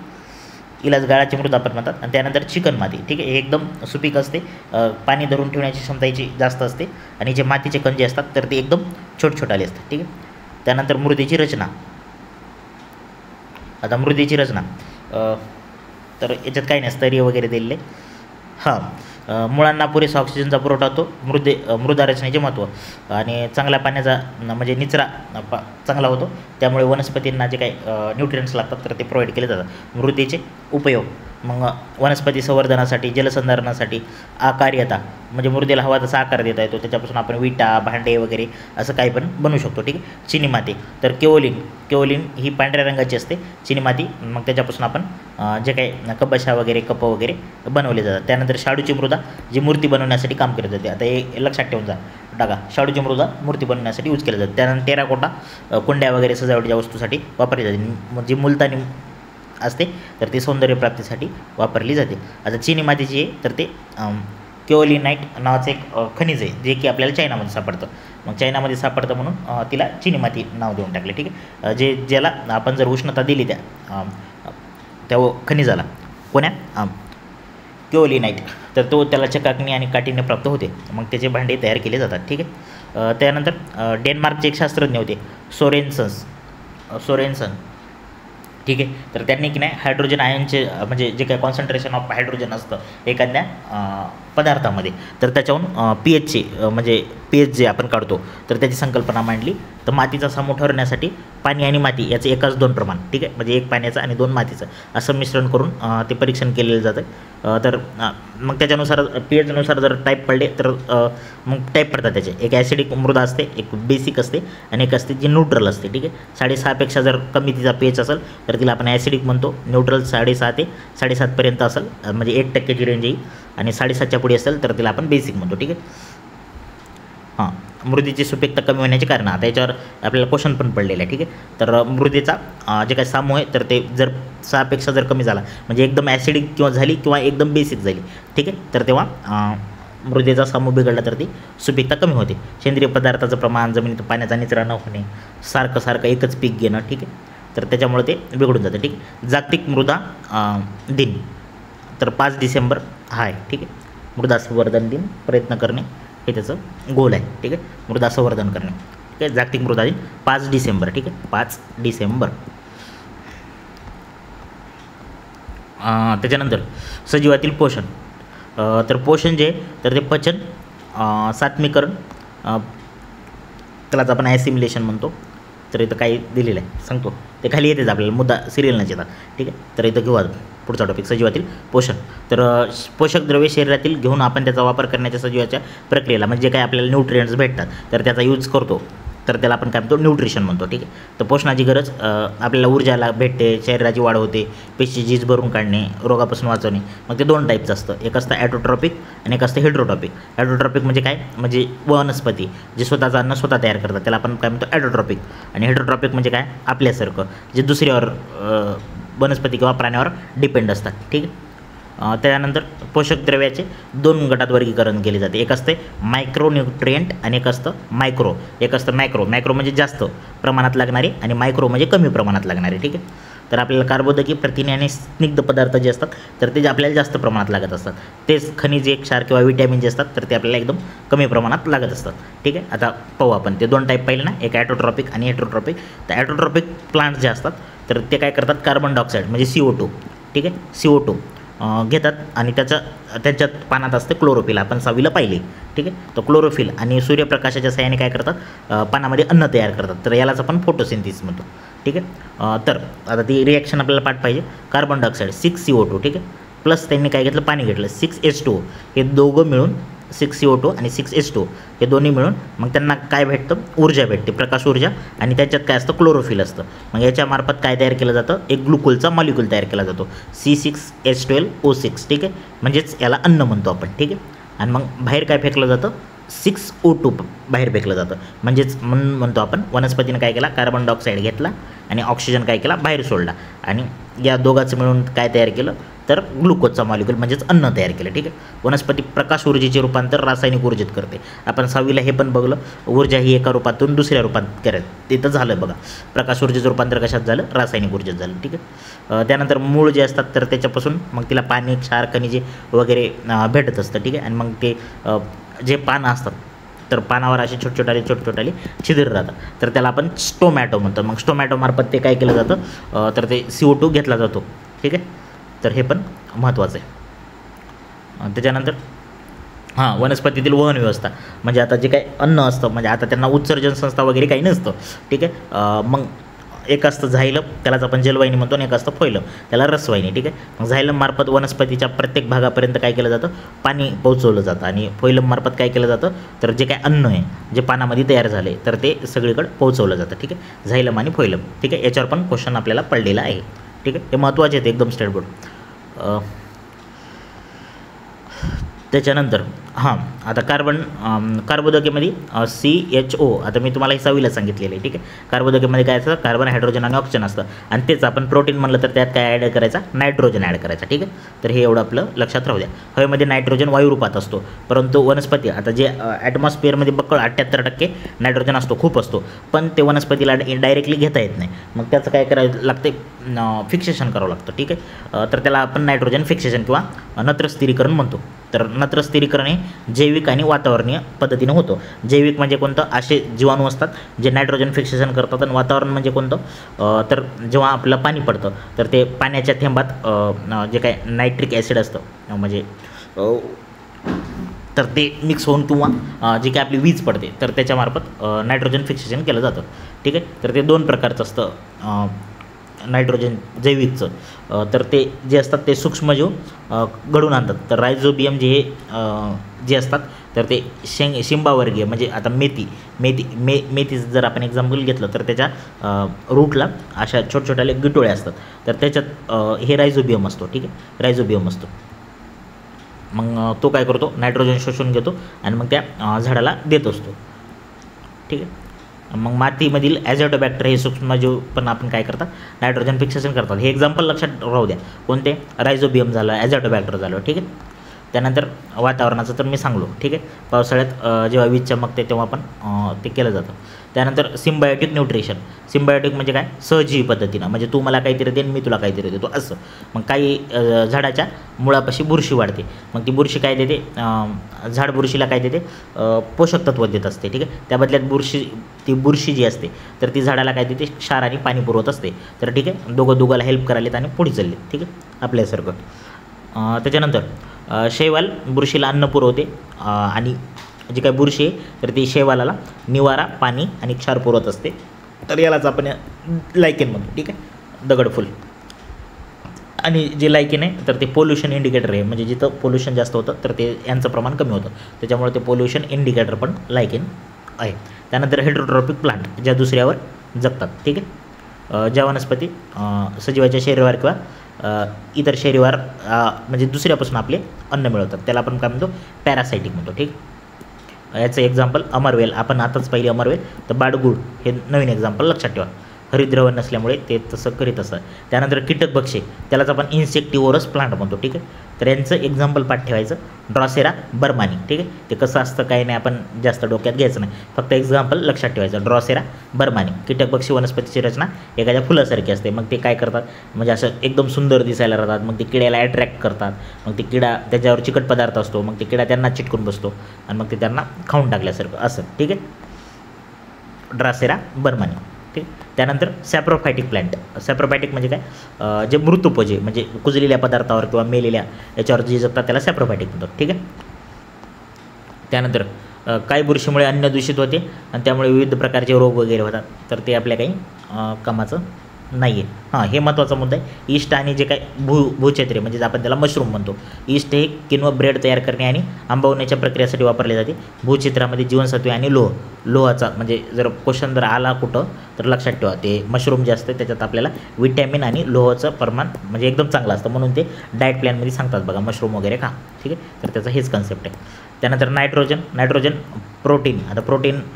हिलाच गाळाची मृदा पण म्हणतात. आणि त्यानंतर चिकणमाती. ठीक आहे. हे एकदम सुपीक असते, पाणी धरून ठेवण्याची क्षमता हिची जास्त असते आणि जे मातीचे कण जे असतात तर ते एकदम छोटे असतात. ठीक आहे. त्यानंतर मृदेची रचना. आता मृदेची रचना तर याच्यात काही नाही, स्तरीय वगैरे दिलेले. मुळांना पुरेसा ऑक्सिजनचा पुरवठा होतो. मृदा रचनेचे महत्त्व आणि चांगल्या पाण्याचा म्हणजे निचरा चांगला होतो. त्यामुळे वनस्पतींना जे काही न्यूट्रियंट्स लागतात तर ते प्रोव्हाइड केले जातात. मृदेचे उपयोग, मग वनस्पती संवर्धनासाठी, जलसंधारणासाठी, आकार्यता म्हणजे मृदेला हवा तसा आकार देता येतो. त्याच्यापासून आपण विटा, भांडे वगैरे असं काही पण बनवू शकतो. ठीक आहे. चिनी माती तर केओलिन ही पांढऱ्या रंगाची असते चिनी माती. मग त्याच्यापासून आपण जे काही कबशा वगैरे, कप वगैरे बनवले जातात. त्यानंतर शाडूची मृदा जी मूर्ती बनवण्यासाठी काम केली जाते. आता हे लक्षात ठेवून जा टाका, शाडूची मृदा मूर्ती बनवण्यासाठी यूज केली जाते. त्यानंतर टेराकोटा कुंड्या वगैरे सजावटीच्या वस्तूसाठी वापरली जाते. जी मुलतानी असते तर ती सौंदर्य प्राप्तीसाठी वापरली जाते. आता चिनी माती जी आहे तर ते केओलिनाईट नावाचं एक खनिज आहे जे की आपल्याला चायनामध्ये सापडतं. मग चायनामध्ये सापडतं म्हणून तिला चिनी माती नाव देऊन टाकले. ठीक आहे. ज्याला आपण जर उष्णता दिली त्या खनिजाला, कोण्या केओलिनाईट, तर तो त्याला चकाकणी आणि काठीण्य प्राप्त होते, मग त्याचे भांडे तयार केले जातात. ठीक आहे. त्यानंतर डेन्मार्कचे एक शास्त्रज्ञ होते सोरेनसन. ठीक आहे. तर त्यांनी की नाही हायड्रोजन आयनचे म्हणजे जे काही कॉन्सन्ट्रेशन ऑफ हायड्रोजन असतं एखाद्या पदार्थामध्ये, तर त्याच्याहून pH म्हणजे pH जे आपण काढतो तर त्याची संकल्पना मांडली. तर मातीचा समूह ठरवण्यासाठी पाणी आणि माती याचं एकाच 2 प्रमाण, ठीक आहे, म्हणजे 1 पाण्याचं आणि 2 मातीचं असं मिश्रण करून ते परीक्षण केलेलं जातं. तर मग त्याच्यानुसार pHनुसार जर टाईप पडले तर मग टाईप पडतात त्याचे. एक ॲसिडिक मृदा असते, एक बेसिक असते आणि एक असते जी न्यूट्रल असते. ठीक आहे. 6.5पेक्षा जर कमी तिचा pH असेल तर तिला आपण ॲसिडिक म्हणतो. न्यूट्रल 6.5 ते 7.5पर्यंत असेल म्हणजे 1%ची रेंज येईल, आणि 7.5च्या पुढे असेल तर तिला आपण बेसिक म्हणतो. ठीक आहे. हां, मृदेची सुपीकता कमी होण्याची कारणं आता याच्यावर आपल्याला क्वेश्चन पण पडलेलं आहे. ठीक आहे. तर मृदेचा जे काही समूह आहे तर ते जर 6पेक्षा जर कमी झाला म्हणजे एकदम ॲसिडिक किंवा झाली किंवा एकदम बेसिक झाली, ठीक आहे, तर तेव्हा मृदेचा समूह बिघडला तर ती सुपीकता कमी होते. सेंद्रिय पदार्थाचं प्रमाण, जमिनीत पाण्याचा निचरा न होणे, सारखं एकच पीक घेणं, ठीक आहे, तर त्याच्यामुळे ते बिघडून जातं. ठीक आहे. जागतिक मृदा दिन तर 5 डिसेंबर हा आहे. ठीक आहे. मृदा संवर्धन दिन प्रयत्न करणे हे त्याचं गोल आहे. ठीक आहे. मृदा संवर्धन करणे. ठीक आहे. जागतिक मृदा दिन 5 डिसेंबर. ठीक आहे. 5 डिसेंबर. त्याच्यानंतर सजीवातील पोषण. तर पोषण जे तर ते पचन, सात्मीकरण, त्यालाच आपण ॲसिमिलेशन म्हणतो. तर इथं काही दिलेलं आहे सांगतो, ते खाली येतेच आपल्याला, मुद्दा सिरियल नच येतात. ठीक आहे. तर इथं घेऊ पुढचा टॉपिक सजीवातील पोषण. तर पोषक द्रव्ये शरीरातील घेऊन आपण त्याचा वापर करण्याच्या सजीवाच्या प्रक्रियेला म्हणजे काय आपल्याला न्यूट्रिएंट्स भेटतात तर त्याचा यूज करतो, तर त्याला आपण काय म्हणतो न्यूट्रिशन म्हणतो. ठीक आहे. तर पोषणाची गरज आपल्याला ऊर्जाला भेटते, शरीराची वाढ होते, पेशी झीज भरून काढणे, रोगापासून वाचवणे. मग ते 2 टाईपचं असतं, एक असतं ॲटोट्रॉपिक आणि एक असतं हेट्रोट्रॉपिक. ॲटोट्रॉपिक म्हणजे काय, म्हणजे वनस्पती जे स्वतःचं अन्न स्वतः तयार करतात त्याला आपण काय म्हणतो ॲटोट्रॉपिक. आणि हेट्रोट्रॉपिक म्हणजे काय, आपल्यासारखं जे दुसऱ्यावर वनस्पती किंवा प्राण्यावर डिपेंड असतात. ठीक आहे. त्यानंतर पोषक द्रव्याचे 2 गटात वर्गीकरण केले जाते. एक असते मायक्रोन्यूट्रिएंट आणि एक असतं मायक्रो. एक असतं मॅक्रो म्हणजे जास्त प्रमाणात लागणारे आणि मायक्रो म्हणजे कमी प्रमाणात लागणारे. ठीक आहे. तर आपल्याला कार्बोदके, प्रथिने आणि स्निग्ध पदार्थ जे असतात तर ते आपल्याला जास्त प्रमाणात लागत असतात. तेच खनिजे, क्षार किंवा विटॅमिन जे असतात तर ते आपल्याला एकदम कमी प्रमाणात लागत असतात. ठीक आहे. आता पाहू आपण ते 2 टाईप पाहिले ना, एक ॲटोट्रॉपिक आणि हेट्रोट्रॉपिक. तर ॲटोट्रॉपिक प्लांट्स जे असतात तर ते काय करतात, कार्बन डायऑक्साईड म्हणजे CO2, ठीक आहे, CO2 घेतात आणि त्यांच्यात पानात असते क्लोरोफिल. आपण 6वीला पाहिले. ठीक आहे. तर क्लोरोफिल आणि सूर्यप्रकाशाच्या सहाय्याने काय करतात, पानामध्ये अन्न तयार करतात. तर यालाच आपण फोटोसिंथेसिस म्हणतो. ठीक आहे. तर आता ती रिॲक्शन आपल्याला पाठ पाहिजे. कार्बन डायऑक्साईड 6CO2, ठीक आहे, प्लस त्यांनी काय घेतलं, पाणी घेतलं 6H2O. हे दोघं मिळून 6CO2 आणि 6H2O हे दोन्ही मिळून मग त्यांना काय भेटतं, ऊर्जा भेटते, प्रकाश ऊर्जा, आणि त्याच्यात काय असतं, क्लोरोफिल असतं. मग याच्यामार्फत काय तयार केलं जातं, एक ग्लुकोजचा मॉलिक्यूल तयार केला जातो, C6H12O6. ठीक आहे. म्हणजेच याला अन्न म्हणतो आपण. ठीक आहे. आणि मग बाहेर काय फेकलं जातं, 6O2 बाहेर फेकलं जातं. म्हणजेच म्हणतो आपण वनस्पतीने काय केला, कार्बन डायऑक्साईड घेतला आणि ऑक्सिजन काय केला, बाहेर सोडला, आणि या दोघांचं मिळून काय तयार केलं तर ग्लुकोजचा मॉलिक्यूल म्हणजेच अन्न तयार केलं. ठीक आहे. वनस्पती प्रकाश ऊर्जेचे रूपांतर रासायनिक ऊर्जेत करते. आपण 6वीला हे पण बघलं, ऊर्जा ही एका रूपातून दुसऱ्या रूपात करत तिथं झालं बघा. प्रकाश ऊर्जेचं रूपांतर कशात झालं, रासायनिक ऊर्जेत झालं. ठीक आहे. त्यानंतर मूळ जे असतात तर त्याच्यापासून मग तिला पाणी, क्षार, खनिजे वगैरे भेटत असतं. ठीक आहे. आणि मग ते जे पानं असतात तर पानावर असे छोटे छिद्र राहतात तर त्याला आपण स्टोमॅटो म्हणतो. मग स्टोमॅटोमार्फत ते काय केलं जातं तर ते CO2 घेतला जातो. ठीक आहे. तर हे पण महत्त्वाचं आहे. त्याच्यानंतर वनस्पतीतील वहन व्यवस्था म्हणजे आता जे काही अन्न असतं म्हणजे आता त्यांना उत्सर्जन संस्था वगैरे काही नसतं. ठीक आहे. मग एक असतं झायलम, त्यालाच आपण जलवाहिनी म्हणतो, आणि एक असतं फोइलम, त्याला रसवाहिनी. ठीक आहे. मग झायलम मार्फत वनस्पतीच्या प्रत्येक भागापर्यंत काय केलं जातं, पाणी पोहोचवलं जातं, आणि फोइलम मार्फत काय केलं जातं तर जे काय अन्न आहे जे पानामध्ये तयार झाले तर ते सगळीकडे पोहोचवलं जातं. ठीक आहे. झायलम आणि फोइलम. ठीक आहे. याच्यावर पण क्वेश्चन आपल्याला पडलेला आहे. ठीक आहे. हे महत्त्वाचे आहेत एकदम स्टेट बोर्ड. त्याच्यानंतर हां, आता कार्बोदकेमध्ये CHO, आता मी तुम्हाला हे 6वीला सांगितलेलं आहे, ठीक आहे. कार्बोदकेमध्ये काय असतं, कार्बन, हायड्रोजन आणि ऑक्सिजन असतं आणि तेच आपण प्रोटीन म्हणलं तर त्यात काय ॲड करायचा, नायट्रोजन ॲड करायचा, ठीक आहे. तर हे एवढं आपलं लक्षात राहू द्या. हवेमध्ये नायट्रोजन वायुरूपात असतो, परंतु वनस्पती, आता जे ॲटमॉस्फिअरमध्ये बक्कळ 78% नायट्रोजन असतो, खूप असतो, पण ते वनस्पतीला डायरेक्टली घेता येत नाही. मग त्याचं काय करायला लागते, फिक्सेशन करावं लागतं, ठीक आहे. तर त्याला आपण नायट्रोजन फिक्सेशन किंवा नत्र स्थिरीकरण म्हणतो. तर नत्र स्थिरीकरण हे जैविक आणि वातावरणीय पद्धतीने होतं. जैविक म्हणजे कोणतं, असे जीवाणू असतात जे नायट्रोजन फिक्सेशन करतात. आणि वातावरण म्हणजे कोणतं, तर जेव्हा आपलं पाणी पडतं तर ते पाण्याच्या थेंबात जे काय नायट्रिक ॲसिड असतं, म्हणजे तर ते मिक्स होऊन किंवा जी काय आपली वीज पडते तर त्याच्यामार्फत नायट्रोजन फिक्सेशन केलं जातं, ठीक आहे. तर ते 2 प्रकारचं असतं नायट्रोजन जैविकचं. तर ते जे असतात ते सूक्ष्मजीव घडून आणतात. तर रायझोबियम जे असतात तर ते शिंबावर्गीय, म्हणजे आता मेथी जर आपण एक्झाम्पल घेतलं तर त्याच्या रूटला अशा छोट्या गिटोळे असतात. तर त्याच्यात हे रायझोबियम असतो, ठीक आहे, रायझोबियम असतो. मग तो काय करतो, नायट्रोजन शोषून घेतो आणि मग त्या झाडाला देत असतो, ठीक आहे. मग मातीमधील ॲझोटोबॅक्टर हे सूक्ष्मजीव पण आपण काय करतात, नायट्रोजन फिक्सेशन करतात. हे एक्झाम्पल लक्षात राहू द्या, कोणते, रायझोबियम झालं, ॲझोटोबॅक्टर झालं, ठीक आहे. त्यानंतर वातावरणाचं तर मी सांगलो, ठीक आहे. पावसाळ्यात जेव्हा वीज चमकते तेव्हा पण ते केलं जातं. त्यानंतर सिम्बायोटिक न्यूट्रिशन. सिम्बायोटिक म्हणजे काय, सहजीवी पद्धतीनं, म्हणजे तू मला काहीतरी दे मी तुला काहीतरी देतो असं. मग काही झाडाच्या मुळापाशी बुरशी वाढते, मग ती बुरशी काय देते, झाड बुरशीला काय देते, पोषक तत्व देत असते, ठीक आहे. त्या बदल्यात ती बुरशी जी असते तर ती झाडाला काय देते, क्षार आणि पाणी पुरवत असते. तर ठीक आहे, दोघाला हेल्प करायलेत आणि पुढे चालले, ठीक आहे, आपल्यासारखं. त्याच्यानंतर शैवाल बुरशीला अन्न पुरवते आणि जी काय बुरशी आहे तर ती शैवालाला निवारा, पाणी आणि क्षार पुरवत असते. तर यालाच आपण लायकेन म्हणतो, ठीक आहे, दगडफूल. आणि जे लायकेन आहे तर ते पोल्युशन इंडिकेटर आहे, म्हणजे जिथं पोल्युशन जास्त होतं तर ते यांचं प्रमाण कमी होतं, त्याच्यामुळे ते पोल्युशन इंडिकेटर पण लायकेन आहे. त्यानंतर हेट्रोट्रॉपिक प्लांट, ज्या दुसऱ्यावर जगतात, ठीक आहे. ज्या वनस्पती सजीवाच्या शरीरावर किंवा इतर शरीरावर म्हणजे दुसऱ्यापासून आपले अन्न मिळवतात त्याला आपण काय म्हणतो, पॅरासायटिक म्हणतो, ठीक. याचं एक्झाम्पल अमरवेल, आपण आताच पाहिली अमरवेल. तर बाडगुळ हे नवीन एक्झाम्पल लक्षात ठेवा, हरितद्रव्य नसल्यामुळे ते तसं करीत असतं. त्यानंतर कीटक भक्षे, त्यालाच आपण इन्सेक्टिव्होरस प्लांट म्हणतो, ठीक आहे. तर यांचं एक्झाम्पल पाठ ठेवायचं, ड्रॉसेरा बर्मानी, ठीक आहे. ते कसं असतं काही नाही, आपण जास्त डोक्यात घ्यायचं नाही, फक्त एक्झाम्पल लक्षात ठेवायचं, ड्रॉसेरा बर्मानी. कीटकभक्षी वनस्पतीची रचना एखाद्या फुलासारखी असते. मग ते काय करतात, म्हणजे असं एकदम सुंदर दिसायला राहतात, मग ते किड्याला अट्रॅक्ट करतात. मग ते किडा, त्याच्यावर चिकट पदार्थ असतो, मग ते किडा त्यांना चिटकून बसतो आणि मग ते त्यांना खाऊन टाकल्यासारखं असं, ठीक आहे, ड्रॉसेरा बर्मानी, ठीक. त्यानंतर सॅप्रोफायटिक प्लांट. सॅप्रोफायटिक म्हणजे काय, जे मृतुपजे, म्हणजे कुजलेल्या पदार्थावर किंवा मेलेल्या याच्यावर जे जगतात त्याला सॅप्रोफायटिक म्हणतात, ठीक आहे. त्यानंतर काही बुरशीमुळे अन्न दूषित होते आणि त्यामुळे विविध प्रकारचे रोग वगैरे होतात, तर ते आपल्या काही कामाचं नाही आहे. हां, हे महत्त्वाचा मुद्दा आहे. ईस्ट आणि जे काय भूक्षत्रे, म्हणजे आपण त्याला मशरूम म्हणतो. ईस्ट हे किंवा ब्रेड तयार करणे आणि आंबवण्याच्या प्रक्रियेसाठी वापरले जाते. भूक्षेत्रामध्ये जीवनसत्वे आणि लोहाचा, म्हणजे जर क्वेश्चन जर आला कुठं तर लक्षात ठेवा, ते मशरूम जे असते त्याच्यात आपल्याला विटॅमिन आणि लोहाचं प्रमाण म्हणजे एकदम चांगलं असतं, म्हणून ते डाएट प्लॅनमध्ये सांगतात बघा, मशरूम वगैरे खा, ठीक आहे. तर त्याचं हेच कन्सेप्ट आहे. त्यानंतर नायट्रोजन प्रोटीन. आता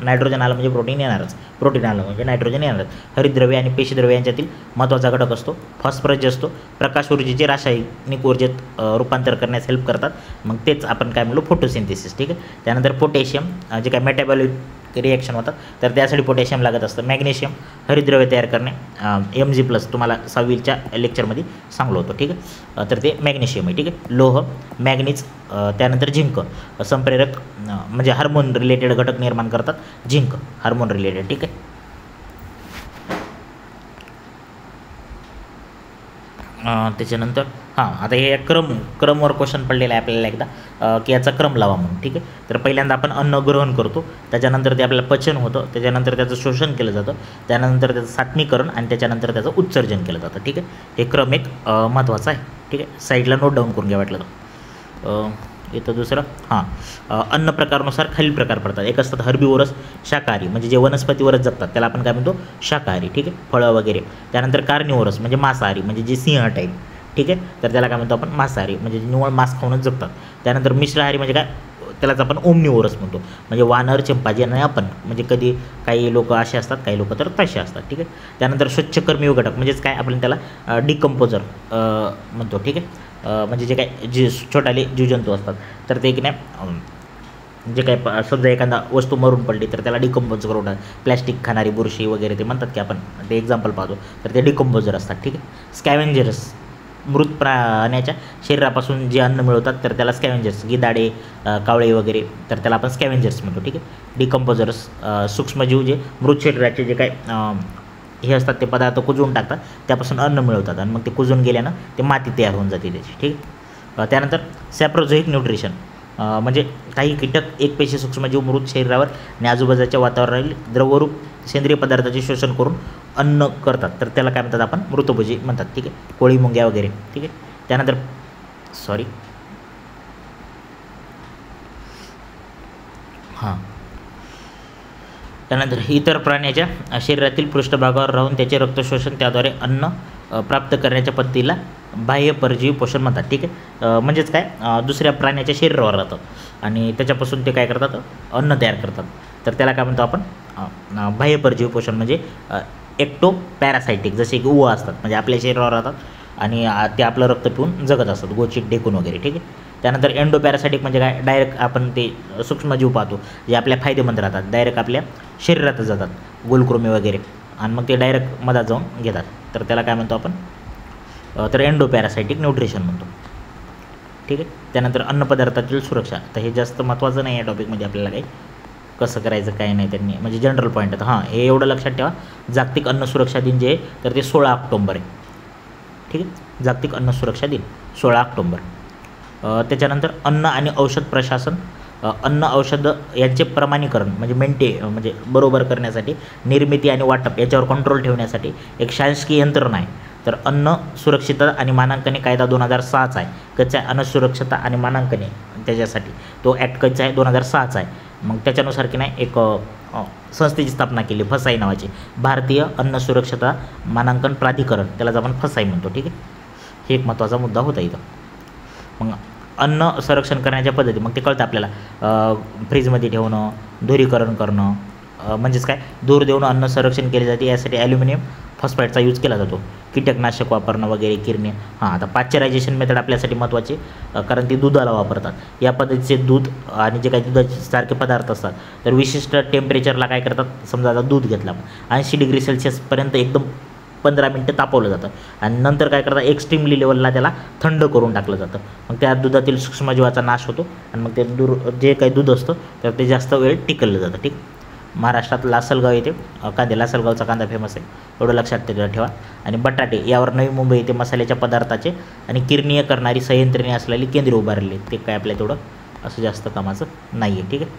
नायट्रोजन आलं म्हणजे प्रोटीन येणारच, प्रोटीन आलं म्हणजे नायट्रोजन येणारच. हरितद्रव्य आणि पेशीद्रव्य यांच्यातील महत्त्वाचा घटक असतो. फॉस्फरस जे असतो प्रकाश ऊर्जेचे रासायनिक ऊर्जेत रूपांतर करण्यास हेल्प करतात, मग तेच आपण काय म्हणलो, फोटोसिंथेसिस, ठीक आहे. त्यानंतर पोटॅशियम, जे काय मेटाबॉलिक रिॲक्शन होतात तर त्यासाठी पोटॅशियम लागत असतं. मॅग्नेशियम, हरितद्रव्य तयार करणे, Mg+, तुम्हाला 6वीच्या लेक्चरमध्ये सांगलो होतो, ठीक आहे. तर ते मॅग्नेशियम आहे, ठीक आहे. लोह, मॅग्नीज, त्यानंतर झिंक, संप्रेरक म्हणजे हार्मोन रिलेटेड घटक निर्माण करतात, झिंक हार्मोन रिलेटेड, ठीक आहे. त्याच्यानंतर आता हे क्रमवर क्वेश्चन पडलेला आहे आपल्याला एकदा, की याचा क्रम लावा म्हणून, ठीक आहे. तर पहिल्यांदा आपण अन्न ग्रहण करतो, त्याच्यानंतर ते आपल्याला पचन होतं, त्याच्यानंतर त्याचं शोषण केलं जातं, त्यानंतर त्याचं साठणीकरण आणि त्याच्यानंतर त्याचं उत्सर्जन केलं जातं, ठीक आहे. हे क्रम एक महत्त्वाचा आहे, ठीक आहे. साईडला नोट डाऊन करून घ्या वाटलं तर. येतं दुसरं, अन्न प्रकारानुसार खालील प्रकार पडतात. एक असतात हर्बिवोरस, शाकाहारी, म्हणजे जे वनस्पतीवरच जगतात त्याला आपण काय म्हणतो, शाकाहारी, ठीक आहे, फळं वगैरे. त्यानंतर कार्निवोरस म्हणजे मांसाहारी, म्हणजे जे सिंह टाईप, ठीक आहे, तर त्याला काय म्हणतो आपण मांसाहारी, म्हणजे निव्वळ मांस खाऊनच जगतात. त्यानंतर मिश्राहारी म्हणजे काय, त्यालाच आपण ओमनिवोरस म्हणतो. म्हणजे वानर, चिंपांजी आणि आपण, म्हणजे कधी काही लोक असे असतात, काही लोक तर तसे असतात. ठीक आहे. त्यानंतर स्वच्छकर्मी विघटक म्हणजेच काय, आपण त्याला डिकम्पोजर म्हणतो. ठीक आहे. म्हणजे जे काय छोटाले जीवजंतू असतात तर ते की नाही, जे काय समजा एखादा वस्तू मरून पडली तर त्याला डिकम्पोज करून, प्लॅस्टिक खाणारी बुरशी वगैरे ते म्हणतात की आपण ते एक्झाम्पल पाहतो, तर ते डिकम्पोजर असतात. ठीक आहे. स्कॅव्हेंजर्स मृत प्राण्याच्या शरीरापासून जे अन्न मिळवतात तर त्याला स्कॅव्हेंजर्स, गिधाडे, कावळे वगैरे, तर त्याला आपण स्कॅव्हेंजर्स म्हणतो. ठीक आहे. डिकम्पोजर्स सूक्ष्मजीव जे मृत शरीराचे जे काय हे असतात ते पदार्थ कुजवून टाकतात, त्यापासून अन्न मिळवतात आणि मग ते कुजून गेल्यानं ते माती तयार होऊन जाते त्याची. ठीक आहे. त्यानंतर सॅप्रोझोइक न्यूट्रिशन म्हणजे काही कीटक एकपेशी सूक्ष्मजीव मृत शरीरावर आणि आजूबाजूच्या वातावरणातील द्रवरूप सेंद्रिय पदार्थाचे शोषण करून अन्न करतात, तर त्याला काय म्हणतात आपण, मृतभोजी म्हणतात. ठीक आहे. कोळी, मुंग्या वगैरे. ठीक आहे. त्यानंतर त्यानंतर इतर प्राण्याच्या शरीरातील पृष्ठभागावर राहून त्याचे रक्तशोषण, त्याद्वारे अन्न प्राप्त करण्याच्या पद्धतीला बाह्य परजीवी पोषण म्हणतात. ठीक आहे. म्हणजेच काय, दुसऱ्या प्राण्याच्या शरीरावर राहतात आणि त्याच्यापासून ते काय करतात, अन्न तयार करतात, तर त्याला काय म्हणतो आपण, बाह्य परजीवी पोषण. म्हणजे एक्टो पॅरासायटिक, जसे की उवा असतात, म्हणजे आपल्या शरीरावर राहतात आणि ते आपलं रक्त पिऊन जगत असतात, गोचिक, डेकून वगैरे. ठीक आहे. त्यानंतर एंडो पॅरासायटिक म्हणजे काय, डायरेक्ट आपण ते सूक्ष्मजीव पाहतो जे आपल्या फायदेमंद राहतात, डायरेक्ट आपल्या शरीरातच जातात, गोलकृमी वगैरे, आणि मग ते डायरेक्ट मधात जाऊन घेतात, तर त्याला काय म्हणतो आपण, तर एंडो पॅरासायटिक न्यूट्रिशन म्हणतो. ठीक आहे. त्यानंतर अन्नपदार्थातील सुरक्षा, तर हे जास्त महत्त्वाचं नाही या टॉपिकमध्ये, आपल्याला काही कसं करायचं काय नाही त्यांनी, म्हणजे जनरल पॉईंट आहेत. हे एवढं लक्षात ठेवा, जागतिक अन्न सुरक्षा दिन जे आहे तर ते 16 ऑक्टोंबर आहे. ठीक आहे. जागतिक अन्न सुरक्षा दिन 16 ऑक्टोंबर. त्याच्यानंतर अन्न आणि औषध प्रशासन, अन्न औषध यांचे प्रमाणीकरण म्हणजे बरोबर करण्यासाठी, निर्मिती आणि वाटप याच्यावर कंट्रोल ठेवण्यासाठी एक शासकीय यंत्रणा आहे. तर अन्न सुरक्षितता आणि मानांकने कायदा 2006चा आहे. कच्च्या अन्न सुरक्षता आणि मानांकने त्याच्यासाठी तो ॲक्ट कच्चा आहे, 2006चा आहे. मग त्याच्यानुसार की नाही एक संस्थेची स्थापना केली, फसाई नावाची, भारतीय अन्न सुरक्षता मानांकन प्राधिकरण, त्यालाच आपण फसाई म्हणतो. ठीक आहे. हे एक महत्त्वाचा मुद्दा होता इथं. मग अन्न संरक्षण करण्याच्या पद्धती, मग ते कळतं आपल्याला, फ्रीजमध्ये ठेवणं, धुरीकरण करणं, म्हणजेच काय, धूर देऊन अन्न संरक्षण केले जाते, यासाठी ॲल्युमिनियम फॉस्फाईडचा यूज केला जातो. कीटकनाशक वापरणं वगैरे, किरणे. आता पाश्चरायझेशन मेथड आपल्यासाठी महत्त्वाची, कारण ती दुधाला वापरतात. या पद्धतीचे दूध आणि जे काही दुधाचे सारखे पदार्थ असतात तर विशिष्ट टेम्परेचरला काय करतात, समजा आता दूध घेतलं आपण 80 डिग्री सेल्सिअसपर्यंत एकदम 15 मिनटं तापवलं जातं आणि नंतर काय करतात, एक्स्ट्रीमली लेवलला त्याला थंड करून टाकलं जातं. मग त्या दुधातील सूक्ष्मजीवाचा नाश होतो आणि मग ते जे काही दूध असतं तर ते जास्त वेळ टिकलं जातं. ठीक. महाराष्ट्रात लासलगाव येथे कांदे, लासलगावचा कांदा फेमस आहे, एवढं लक्षात ठेवा. आणि बटाटे यावर नवी मुंबई येथे मसाल्याच्या पदार्थाचे आणि किरणीय करणारी संयंत्रणे असलेली केंद्रे उभारली, ते काय आपल्या तेवढं असं जास्त कामाचं नाही आहे. ठीक आहे.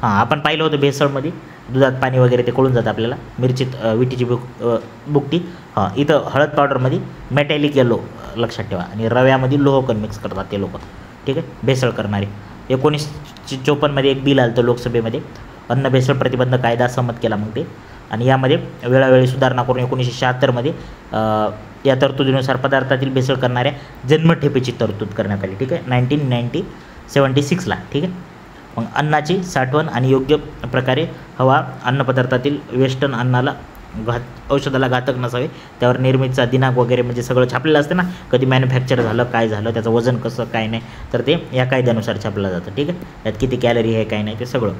आपण पाहिलं होतं भेसळमध्ये दुधात पाणी वगैरे ते कळून जातं आपल्याला, मिरचीत विटीची बुकटी. इथं हळद पावडरमध्ये मेटॅलिक येलो लक्षात ठेवा, आणि रव्यामध्ये लोहकण मिक्स करतात ते लोक. ठीक आहे. भेसळ करणारे. 1954मध्ये एक बिल आलं होतं लोकसभेमध्ये, अन्न भेसळ प्रतिबंध कायदा संमत केला मग ते, आणि यामध्ये वेळोवेळी सुधारणा करून 1976मध्ये या तरतुदीनुसार पदार्थातील भेसळ करणाऱ्या जन्मठेपेची तरतूद करण्यात आली. ठीक आहे. 1976ला. ठीक आहे. मग अन्नाची साठवण आणि योग्य प्रकारे हवा, अन्नपदार्थातील वेस्टर्न अन्नाला औषधाला घातक नसावे, त्यावर निर्मितीचा दिनांक वगैरे म्हणजे सगळं छापलेलं असतं ना, कधी मॅन्युफॅक्चर झालं, काय झालं, त्याचं वजन कसं काय नाही, तर ते या कायद्यानुसार छापलं जातं. ठीक आहे. यात किती कॅलरी आहे काय नाही ते सगळं.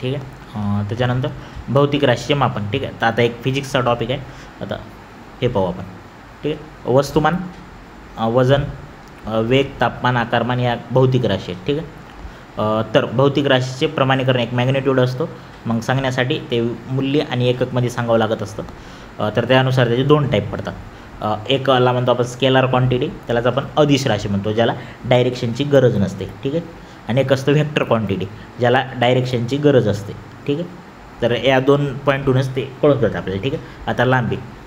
ठीक आहे. त्याच्यानंतर भौतिक राशीचे मापन. ठीक आहे. तर आता एक फिजिक्सचा टॉपिक आहे, आता हे पाहू आपण. ठीक आहे. वस्तुमान, वजन, वेग, तापमान, आकारमान या भौतिक राशी आहेत. ठीक आहे. तर भौतिक राशीचे प्रमाणीकरण एक मॅग्नेट्यूड असतो, मग सांगण्यासाठी ते मूल्य आणि एककमध्ये सांगावं लागत असतं. तर त्यानुसार त्याचे 2 टाईप पडतात. एकला म्हणतो आपण स्केलार क्वांटिटी, त्यालाच आपण अदिश राशी म्हणतो, ज्याला डायरेक्शनची गरज नसते. ठीक आहे. आणि एक असतं व्हेक्टर क्वांटिटी, ज्याला डायरेक्शनची गरज असते. ठीक आहे. तर या 2 पॉईंटूनच ते कळून जातं आपल्याला. ठीक आहे.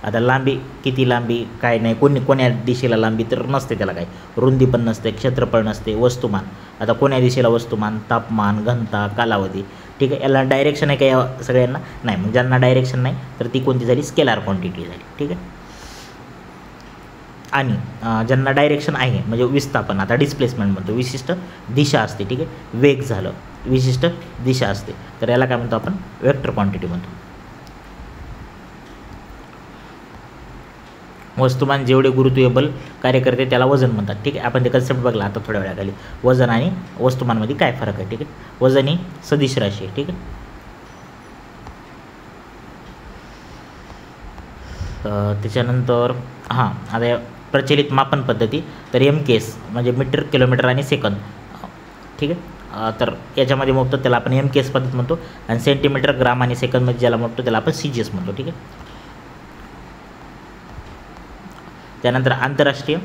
आता लांबी किती लांबी काय नाही, कोण्या दिशेला लांबी तर नसते, त्याला काय रुंदी पण नसते, क्षेत्रफळ नसते. वस्तुमान, आता कोण्या दिशेला वस्तुमान, तापमान, घनता, कालावधी. ठीक आहे. याला डायरेक्शन आहे का या सगळ्यांना नाही, मग ज्यांना डायरेक्शन नाही तर ती कोणती झाली, स्केलार क्वांटिटी झाली. ठीक आहे. आणि ज्यांना डायरेक्शन आहे म्हणजे विस्थापन, आता डिस्प्लेसमेंट म्हणतो, विशिष्ट दिशा असते, ठीक आहे. वेग झालं, विशिष्ट दिशा असते, तर याला काय म्हणतो आपण, वेक्टर क्वांटिटी म्हणतो. वस्तुमान जेवढे गुरुत्वीय बल कार्य करते त्याला वजन म्हणतात, ठीक आहे. आपण ते कन्सेप्ट बघला आता थोड्या वेळाखाली. वजन आणि वस्तुमानमध्ये काय फरक आहे, ठीक आहे. वजन ही सदिश राशी आहे, ठीक आहे. त्याच्यानंतर आता प्रचलित मापन पद्धती, तर MKS म्हणजे मीटर, किलोमीटर आणि सेकंद, ठीक आहे. तर याच्यामध्ये मोजतो त्याला आपण MKS पद्धत म्हणतो, आणि सेंटीमीटर, ग्राम आणि सेकंदमध्ये ज्याला मोजतो त्याला आपण CGS म्हणतो, ठीक आहे. त्यानंतर आंतरराष्ट्रीय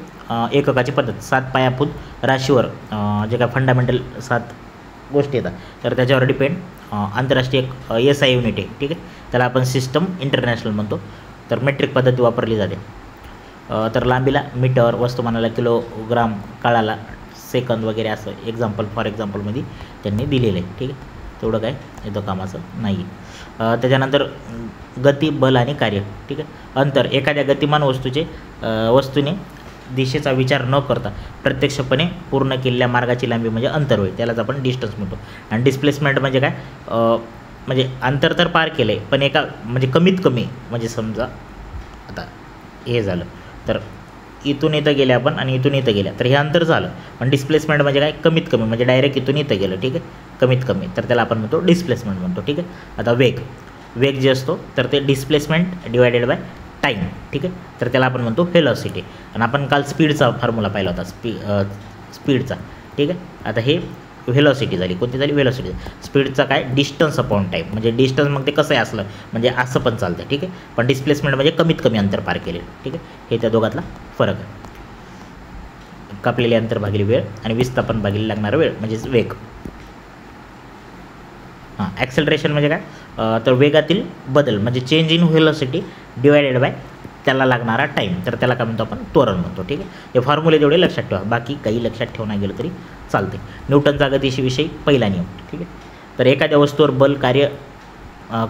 एककाची पद्धत, 7 पायाभूत राशीवर जे काय फंडामेंटल 7 गोष्टी येतात तर त्याच्यावर डिपेंड आंतरराष्ट्रीय SI युनिट आहे, ठीक आहे. त्याला आपण सिस्टम इंटरनॅशनल म्हणतो. तर मेट्रिक पद्धती वापरली जाते. तर लांबीला मीटर, वस्तुमानाला किलोग्राम, काळाला सेकंद वगैरे असं फॉर एक्झाम्पलमध्ये त्यांनी दिलेलं आहे, ठीक आहे. तेवढं काय इथं कामाचं नाही. त्याच्यानंतर गती, बल आणि कार्य, ठीक आहे. अंतर, एखाद्या गतिमान वस्तूने दिशेचा विचार न करता प्रत्यक्षपणे पूर्ण केलेल्या मार्गाची लांबी म्हणजे अंतर होईल, त्यालाच आपण डिस्टन्स म्हणतो. आणि डिस्प्लेसमेंट म्हणजे काय, म्हणजे अंतर तर पार केलं आहे पण एका म्हणजे कमीत कमी, म्हणजे समजा आता हे झालं तर इथून इथं गेले आपण आणि इथून इथं गेल्या तर हे अंतर झालं, पण डिस्प्लेसमेंट म्हणजे काय, कमीत कमी म्हणजे डायरेक्ट इथून इथं गेलं, ठीक आहे, कमीत कमी, तर त्याला आपण म्हणतो डिस्प्लेसमेंट म्हणतो, ठीक आहे. आता वेग जे असतो तर ते डिस्प्लेसमेंट डिवायडेड बाय टाईम, ठीक आहे, तर त्याला आपण म्हणतो व्हेलॉसिटी. आणि आपण काल स्पीडचा फॉर्म्युला पाहिला होता, स्पीडचा, ठीक आहे. आता हे व्हेलॉसिटी झाली, कोणती झाली, व्हेलॉसिटी. स्पीडचा काय, डिस्टन्स अपॉन टाईम, म्हणजे डिस्टन्स मग ते कसं आहे असलं म्हणजे असं पण चालतं, ठीक आहे. पण डिस्प्लेसमेंट म्हणजे कमीत कमी अंतर पार केले, ठीक आहे. हे त्या दोघातला फरक आहे. कापलेले अंतर भागिले वेळ आणि विस्थापन भागिले लागणारा वेळ म्हणजेच वेग. ॲक्सेलरेशन म्हणजे काय, तर वेगातील बदल म्हणजे change in velocity divided by त्याला लागणारा टाईम, तर त्याला काय म्हणतो आपण, त्वरण म्हणतो, ठीक आहे. हे फॉर्म्युले तेवढे लक्षात ठेवा, बाकी काही लक्षात ठेवणं गेलं तरी चालते. न्यूटनचा गतीविषयी पहिला नियम, ठीक आहे. तर एखाद्या वस्तूवर बल कार्य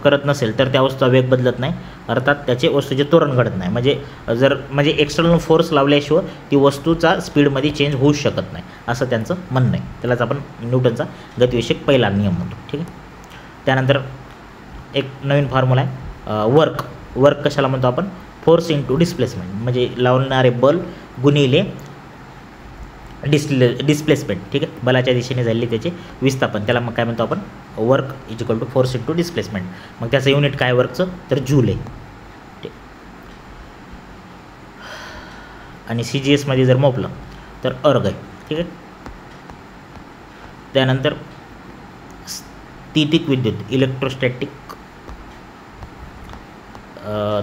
करत नसेल तर त्या वस्तूचा वेग बदलत नाही, अर्थात त्याचे वस्तूचे त्वरण घडत नाही. म्हणजे एक्सटर्नल फोर्स लावल्याशिवाय ती वस्तूचा स्पीडमध्ये चेंज होऊ शकत नाही, असं त्यांचं म्हणणं आहे. त्यालाच आपण न्यूटनचा गतीविषयक पहिला नियम म्हणतो, ठीक आहे. त्यानंतर एक नवीन फॉर्म्युला आहे, वर्क कशाला म्हणतो आपण, फोर्स इंटू डिस्प्लेसमेंट, म्हणजे लावणारे बल गुणिले डिस्प्लेसमेंट, ठीक आहे. बलाच्या दिशेने झालेले त्याचे विस्थापन, त्याला मग काय म्हणतो आपण, work is equal to force into displacement. मग त्याचं युनिट काय वर्कचं, तर जूल आहे, ठीक. आणि CGS मध्ये जर मोपलं तर अर्ग आहे, ठीक आहे. त्यानंतर स्थितिक विद्युत, इलेक्ट्रोस्टॅटिक,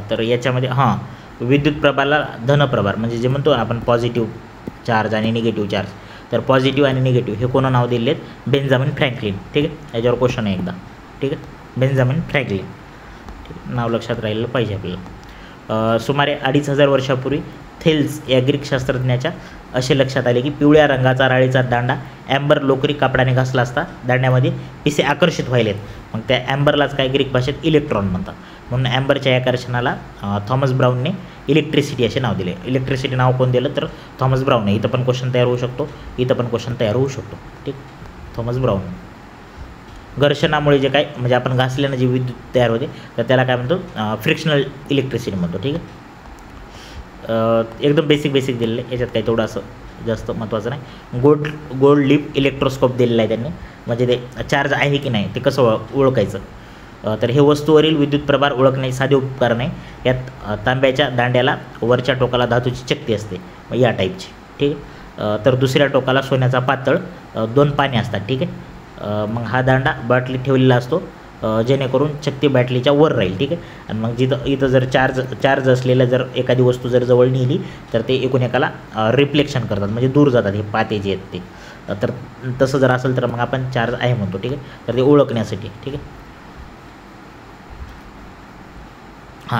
तर याच्यामध्ये विद्युत प्रभाराला धनप्रभार म्हणजे जे म्हणतो आपण पॉझिटिव्ह चार्ज आणि निगेटिव्ह चार्ज, तर पॉझिटिव्ह आणि निगेटिव्ह हे कोणा नाव दिले आहेत, बेंजामिन फ्रँकलिन, ठीक आहे. याच्यावर क्वेश्चन आहे एकदा, ठीक आहे, बेंजामिन फ्रँकलिन, ठीक आहे, नाव लक्षात राहिलं पाहिजे आपल्याला. सुमारे 2500 वर्षापूर्वी थेल्स या ग्रीक शास्त्रज्ञाच्या असे लक्षात आले की पिवळ्या रंगाचा राळीचा दांडा ॲम्बर लोकरी कापडाने घासला असता दांड्यामध्ये पिसे आकर्षित व्हायलेत, मग त्या ॲम्बरलाच काय ग्रीक भाषेत इलेक्ट्रॉन म्हणतात. म्हणून ॲम्बरच्या या आकर्षणाला थॉमस ब्राऊनने इलेक्ट्रिसिटी असे नाव दिले. इलेक्ट्रिसिटी नाव कोण दिलं तर थॉमस ब्राऊनने. इथं पण क्वेश्चन तयार होऊ शकतो, इथं पण क्वेश्चन तयार होऊ शकतो, ठीक. Thomas brown. घर्षणामुळे जे काय म्हणजे आपण घासल्यानं जी विद्युत तयार होते तर त्याला काय म्हणतो, फ्रिक्शनल इलेक्ट्रिसिटी म्हणतो, ठीक आहे. एकदम बेसिक दिलेलं आहे, याच्यात काही तेवढं असं जास्त महत्त्वाचं नाही. गोल्ड लिप इलेक्ट्रोस्कोप दिलेला आहे त्यांनी, म्हणजे ते चार्ज आहे की नाही ते कसं ओळखायचं. तर हे वस्तूवरील विद्युत प्रभार ओळखणे साधे उपकरण आहे. यात तांब्याच्या दांड्याला वरच्या टोकाला धातूची चक्ती असते या टाईपची, ठीक आहे. तर दुसऱ्या टोकाला सोन्याचा पातळ 2 पाने असतात, ठीक आहे. मग हा दांडा बाटलीत ठेवलेला असतो जेणेकरून चक्ती बाटलीच्या वर राहील, ठीक आहे. आणि मग इथं जर चार्ज असलेलं जर एखादी वस्तू जर जवळ नेली तर ते एकूण एकाला रिफ्लेक्शन करतात, म्हणजे दूर जातात हे पाते जे आहेत ते. तर तसं जर असेल तर मग आपण चार्ज आहे म्हणतो, ठीक आहे. तर ते ओळखण्यासाठी, ठीक आहे.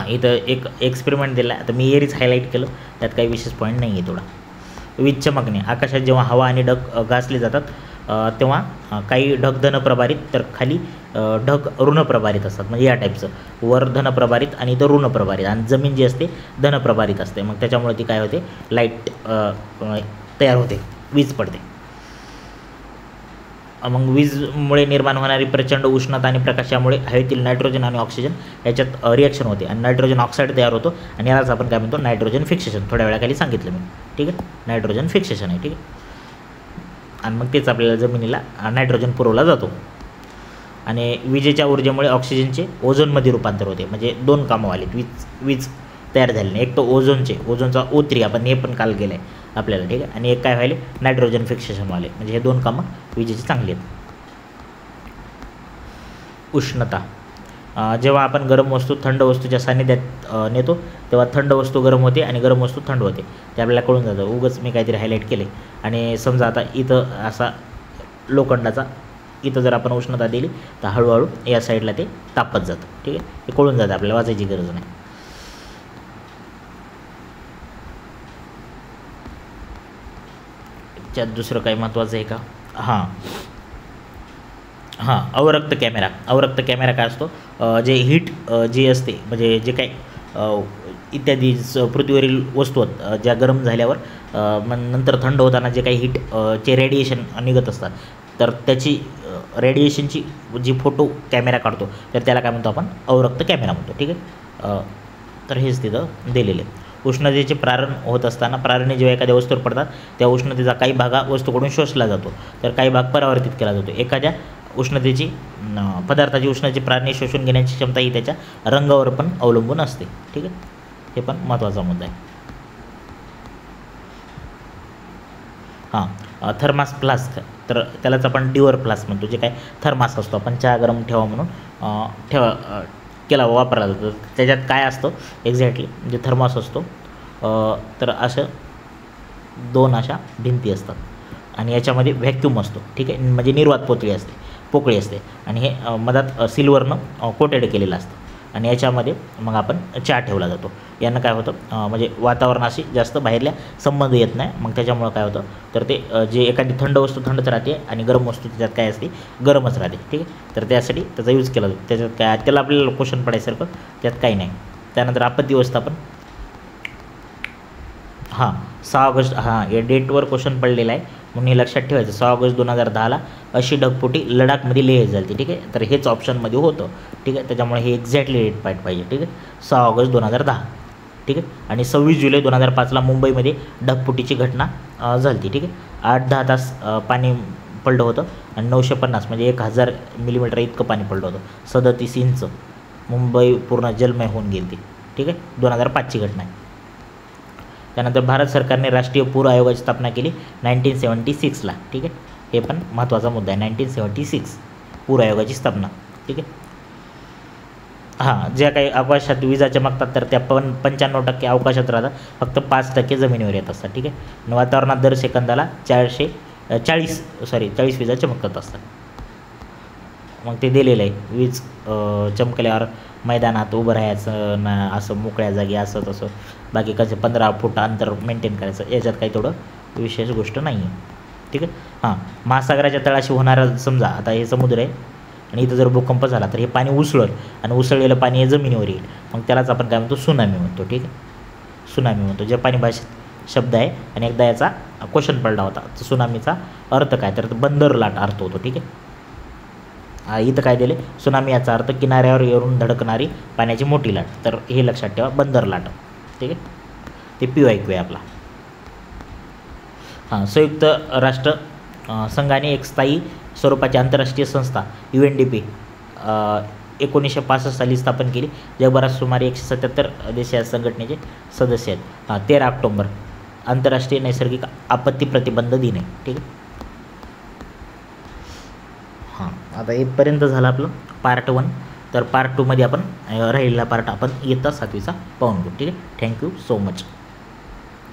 इथं एक एक्सपेरिमेंट दिला आहे, आता मी एरीच हायलाईट केलं, त्यात काही विशेष पॉईंट नाही आहे. थोडा वीज चमकणे, आकाशात जेव्हा हवा आणि ढग घासले जातात तेव्हा काही ढग धन प्रभारित तर खाली ढग ऋणप्रभारित असतात, म्हणजे या टाईपचं, वर धनप्रभारित आणि इथं ऋणप्रभारित, आणि जमीन जी असते धनप्रभारित असते. मग त्याच्यामुळे ती काय होते, लाईट तयार होते, वीज पडते. मग वीजमुळे निर्माण होणारी प्रचंड उष्णता आणि प्रकाशामुळे हवेतील नायट्रोजन आणि ऑक्सिजन याच्यात रिॲक्शन होते आणि नायट्रोजन ऑक्साईड तयार होतो, आणि यालाच आपण काय म्हणतो, नायट्रोजन फिक्सेशन. थोड्या वेळाखाली सांगितलं मी, ठीक आहे, नायट्रोजन फिक्सेशन आहे, ठीक आहे. आणि मग तेच आपल्याला जमिनीला नायट्रोजन पुरवला जातो. आणि विजेच्या ऊर्जेमुळे ऑक्सिजनचे ओझोनमध्ये रूपांतर होते, म्हणजे 2 कामं आलीत, वीज तयार झाली नाही. एक तर ओझोनचा O3 आपण हे पण काल केलं आहे आपल्याला, ठीक आहे, आणि एक काय व्हायले, नायट्रोजन फिक्सेशनवाले, म्हणजे हे 2 कामं विजेची चांगली आहेत. उष्णता, जेव्हा आपण गरम वस्तू थंड वस्तूच्या सानिध्यात नेतो तेव्हा थंड वस्तू गरम होते आणि गरम वस्तू थंड होते, ते आपल्याला कळून जातं. उगाच मी काहीतरी हायलाईट केले. आणि समजा आता इथं असा लोखंडाचा, इथं जर आपण उष्णता दिली तर हळूहळू या साईडला ते तापत जातं, ठीक आहे, हे कळून जातं, आपल्याला वाचायची गरज नाही. त्यात दुसरं काही महत्त्वाचं आहे का? हां, अवरक्त कॅमेरा काय असतो, जे हीट जी असते, म्हणजे जे काही इत्यादी पृथ्वीवरील वस्तू ज्या गरम झाल्यावर मग नंतर थंड होताना जे काही हीट चे रेडिएशन निघत असतात, तर त्याची रेडिएशनची जी फोटो कॅमेरा काढतो, तर त्याला काय म्हणतो आपण, अवरक्त कॅमेरा म्हणतो, ठीक आहे. तर हेच तिथं दिलेले. उष्णतेचे प्रारण होत असताना प्रारणे जेव्हा एखाद्या वस्तूवर पडतात त्या उष्णतेचा काही भाग वस्तूकडून शोषला जातो, तर काही भाग परावर्तित केला जातो. एखाद्या उष्णतेची पदार्थाची उष्णतेची प्रारणे शोषून घेण्याची क्षमता ही त्याच्या रंगावर पण अवलंबून असते, ठीक आहे, हे पण महत्त्वाचा मुद्दा आहे. थर्मास फ्लास्क, तर त्यालाच आपण डिवर फ्लास्क म्हणतो, जे काय थर्मास असतो, आपण चहा गरम ठेवा म्हणून केला वापरला जातो. त्याच्यात काय असतं एक्झॅक्टली, जे थर्मास असतो, तर असं 2 अशा भिंती असतात आणि याच्यामध्ये व्हॅक्यूम असतो, ठीक आहे, म्हणजे निर्वात पोकळी असते आणि हे मधात सिल्वरनं कोटेड केलेलं असतं आणि याच्यामध्ये मग आपण चहा ठेवला जातो. यानं काय होतं, म्हणजे वातावरणाशी जास्त बाहेरल्या संबंध येत नाही. मग त्याच्यामुळं काय होतं, तर ते जे एखादी थंड वस्तू थंडच राहते आणि गरम वस्तू त्याच्यात काय असते, गरमच राहते, ठीक आहे. तर त्यासाठी त्याचा यूज केला जातो. त्याच्यात काय, त्याला आपल्याला क्वेश्चन पडायसारखं त्यात काही नाही. त्यानंतर आपत्ती व्यवस्थापन, 6 ऑगस्ट, या डेटवर क्वेश्चन पडलेला आहे म्हणून हे लक्षात ठेवायचं. 6 ऑगस्ट 2010ला अशी ढगफुटी लडाखमध्ये लेह झाली, ठीक आहे. तर हेच ऑप्शनमध्ये होतं, ठीक आहे, त्याच्यामुळे हे एक्झॅक्टली डेट पाहिजे, ठीक आहे, 6 ऑगस्ट 2010, ठीक आहे. आणि 26 जुलै 2005ला मुंबईमध्ये ढगफुटीची घटना झाली, ठीक आहे. 8-10 तास पाणी पडलं होतं आणि 950 म्हणजे 1000 मिलीमीटर इतकं पाणी पडलं होतं. 37 इंच मुंबई पूर्ण जलमय होऊन गेली ती, ठीक आहे. 2005ची घटना आहे. त्यानंतर भारत सरकारने राष्ट्रीय पूर आयोगाची स्थापना केली 1976ला, ठीक आहे, हे पण महत्त्वाचा मुद्दा आहे. 1976 पूर आयोगाची स्थापना, ठीक आहे. ज्या काही अवकाशात विजा चमकतात तर त्या 95% अवकाशात राहतात, फक्त 5% जमिनीवर येत असतात, ठीक आहे. आणि वातावरणात दर सेकंदाला 40 विजा चमकत असतात. मग ते दिलेलं आहे, वीज चमकल्यावर मैदानात उभं राहायचं ना, असं मोकळ्या जागी असं तसं, बाकी कसं 15 फूट अंतर मेंटेन करायचं, याच्यात काही थोडं विशेष गोष्ट नाही आहे, ठीक आहे. महासागराच्या तळाशी होणारा, समजा आता हे समुद्र आहे आणि इथं जर भूकंप झाला तर हे पाणी उसळेल आणि उसळलेलं पाणी हे जमिनीवर येईल, मग त्यालाच आपण काय म्हणतो, सुनामी म्हणतो, ठीक आहे. सुनामी म्हणतो, जपानी भाषेत शब्द आहे आणि एकदा याचा क्वेश्चन पडला होता. तर सुनामीचा अर्थ काय, तर बंदर लाट अर्थ होतो, ठीक आहे. इथं काय दिले, सुनामी याचा अर्थ किनाऱ्यावर येऊन धडकणारी पाण्याची मोठी लाट, तर हे लक्षात ठेवा, बंदर लाट, ठीक आहे. ते PYQ आहे आपला. संयुक्त राष्ट्र संघाने एक स्थायी स्वरूपाची आंतरराष्ट्रीय संस्था UNDP 1965 साली स्थापन केली. जगभरात सुमारे 177 देश या संघटनेचे सदस्य आहेत. 13 ऑक्टोबर आंतरराष्ट्रीय नैसर्गिक आपत्ती प्रतिबंध दिन आहे, ठीक आहे. आता इथपर्यंत झालं आपलं पार्ट 1. तर पार्ट 2मध्ये आपण राहिलेला पार्ट आपण इयत्ता 7वीचा पाहून घेऊ, ठीक आहे. Thank you so much.